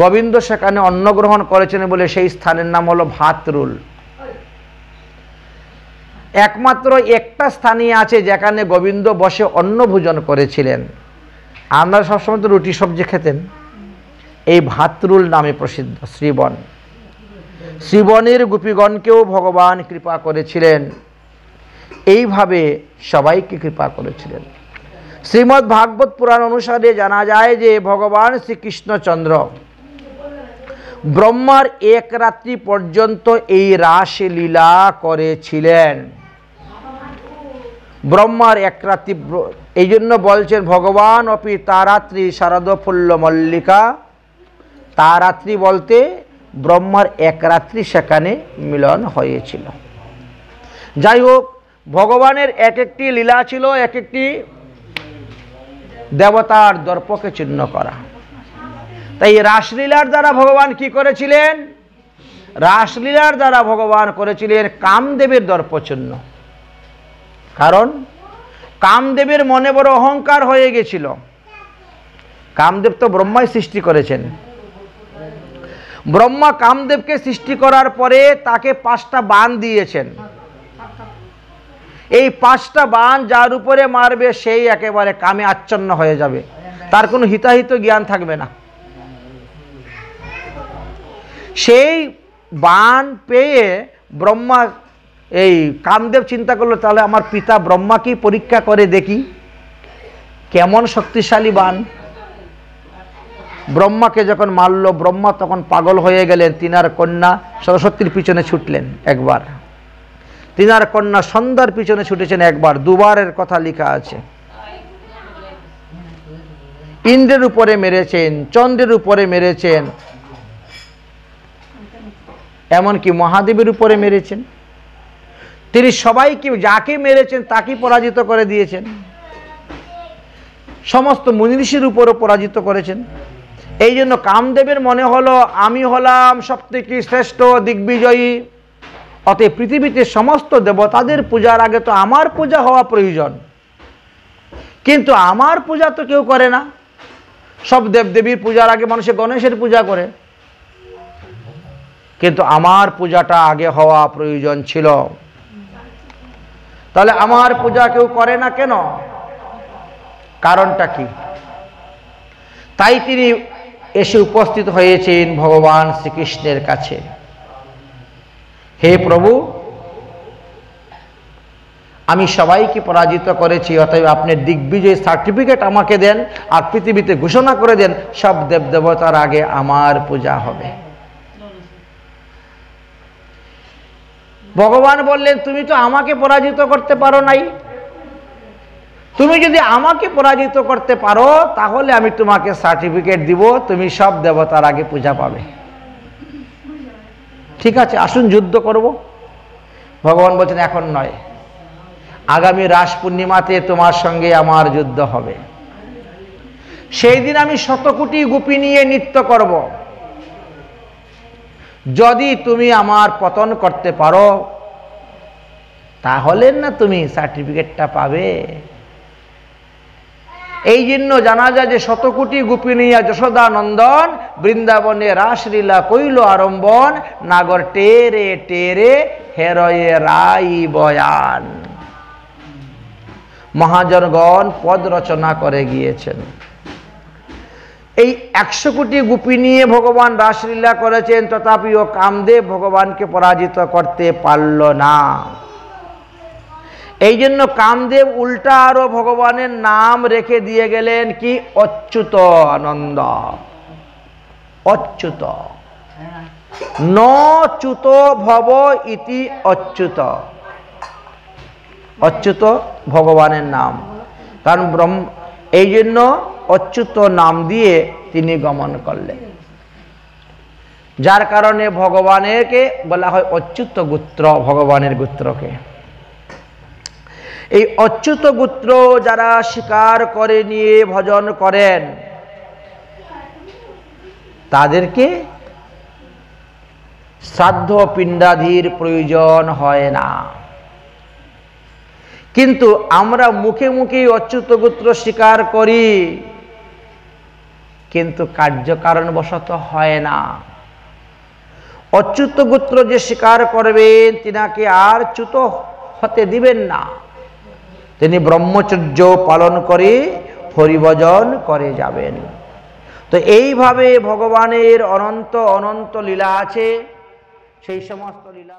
গোবিন্দ সেখানে অন্ন গ্রহণ করেছেন বলে সেই স্থানের নাম হলো ভাতরুল। একমাত্র একটা স্থানই আছে যেখানে গোবিন্দ বসে অন্ন ভোজন করেছিলেন। আমরা সবসময় তো রুটি সবজি খেতেন, এই ভাতরুল নামে প্রসিদ্ধ শ্রীবন। শ্রীবনের গোপীগণকেও ভগবান কৃপা করেছিলেন, এইভাবে সবাইকে কৃপা করেছিলেন। শ্রীমদ্ ভাগবত পুরাণ অনুসারে জানা যায় যে ভগবান শ্রীকৃষ্ণচন্দ্র ব্রহ্মার এক রাত্রি পর্যন্ত এই রাসলীলা করেছিলেন। ব্রহ্মার এক রাত্রি, এই জন্য বলছেন ভগবান অপি তারাত্রি শারদ ফুল্ল মল্লিকা। তারাত্রি বলতে ব্রহ্মার এক রাত্রি সেখানে মিলন হয়েছিল। যাই হোক, ভগবানের এক একটি লীলা ছিল এক একটি দেবতার দর্পকে চিহ্ন করা। তাই রাসলীলার দ্বারা ভগবান কি করেছিলেন? রাসলীলার দ্বারা ভগবান করেছিলেন কামদেবের দর্পচিহ্ন। কারণ কামদেবের মনে বড় অহংকার হয়ে গেছিল। কামদেব তো ব্রহ্মাই সৃষ্টি করেছেন। ব্রহ্মা কামদেবকে সৃষ্টি করার পরে তাকে 5টা বাণ দিয়েছেন। এই 5টা বাণ যার উপরে মারবে সেই একেবারে কামে আচ্ছন্ন হয়ে যাবে, তার কোনো হিতাহিত জ্ঞান থাকবে না। সেই বাণ পেয়ে ব্রহ্মা, এই কামদেব চিন্তা করলো তাহলে আমার পিতা ব্রহ্মাকেই পরীক্ষা করে দেখি কেমন শক্তিশালী বাণ। ব্রহ্মাকে যখন মারল, ব্রহ্মা তখন পাগল হয়ে গেলেন। তিনার কন্যা সরস্বতীর পিছনে ছুটলেন একবার, তিনার কন্যা সন্ধ্যার পিছনে ছুটেছেন একবার, দুবারের কথা লেখা আছে। ইন্দ্রের উপরে মেরেছেন, চন্দ্রের উপরে মেরেছেন, এমনকি মহাদেবের উপরে মেরেছেন। তিনি সবাইকে, যাকে মেরেছেন তাকে পরাজিত করে দিয়েছেন। সমস্ত মুনি ঋষির উপরও পরাজিত করেছেন। এই জন্য কামদেবের মনে হলো আমি হলাম সবথেকে শ্রেষ্ঠ দিগ্বিজয়ী, অতএব পৃথিবীতে সমস্ত দেবতাদের পূজার আগে তো আমার পূজা হওয়া প্রয়োজন। কিন্তু আমার পূজা তো কেউ করে না। সব দেবদেবীর পূজার আগে মানুষে গণেশের পূজা করে, কিন্তু আমার পূজাটা আগে হওয়া প্রয়োজন ছিল। তাহলে আমার পূজা কেউ করে না কেন? কারণটা কি? তাই তিনি এসে উপস্থিত হয়েছেন ভগবান শ্রীকৃষ্ণের কাছে। হে প্রভু, আমি সবাইকে পরাজিত করেছি, অতএব আপনি দিগ্বিজয় সার্টিফিকেট আমাকে দেন আর পৃথিবীতে ঘোষণা করে দেন সব দেবদেবতার আগে আমার পূজা হবে। ভগবান বললেন তুমি তো আমাকে পরাজিত করতে পারো নাই, তুমি যদি আমাকে পরাজিত করতে পারো তাহলে আমি তোমাকে সার্টিফিকেট দিব, তুমি সব দেবতার আগে পূজা পাবে। ঠিক আছে, আসুন যুদ্ধ করব। ভগবান বলছেন এখন নয়, আগামী রাস পূর্ণিমাতে তোমার সঙ্গে আমার যুদ্ধ হবে। সেই দিন আমি 100 কোটি গোপী নিয়ে নৃত্য করব। যদি তুমি আমার পতন করতে পারো তাহলে না তুমি সার্টিফিকেটটা পাবে। এই জন্য জানা যায় যে 100 কোটি গোপী নিয়া যশোদা নন্দন বৃন্দাবনে রাসলীলা কইল আরম্ভন, নাগর টেরে টেরে হেরয়ে রাই বয়ান। মহাজনগণ পদ রচনা করে গিয়েছেন। এই 100 কোটি গোপী নিয়ে ভগবান রাসলীলা করেছেন, তথাপিও কামদেব ভগবানকে পরাজিত করতে পারল না। এই জন্য কামদেব উল্টা আরো ভগবানের নাম রেখে দিয়ে গেলেন কি অচ্যুত আনন্দ। অচ্যুত ন চ্যুত ভব ইতি অচ্যুত। অচ্যুত ভগবানের নাম, কারণ এই জন্য অচ্যুত নাম দিয়ে তিনি গমন করলেন, যার কারণে ভগবানেরকে বলা হয় অচ্যুত গোত্র, ভগবানের গোত্রকে। এই অচ্যুত গোত্র যারা স্বীকার করে নিয়ে ভজন করেন তাদেরকে শ্রাদ্ধ পিণ্ডাদির প্রয়োজন হয় না। কিন্তু আমরা মুখে মুখে অচ্যুত গোত্র স্বীকার করি, কিন্তু কার্যকারণবশত হয় না। অচ্যুত গোত্র যে স্বীকার করবেন তিনাকে আর চ্যুত হতে দিবেন না, তিনি ব্রহ্মচর্য পালন করে হরিভজন করে যাবেন। তো এইভাবে ভগবানের অনন্ত অনন্ত লীলা আছে, সেই সমস্ত লীলা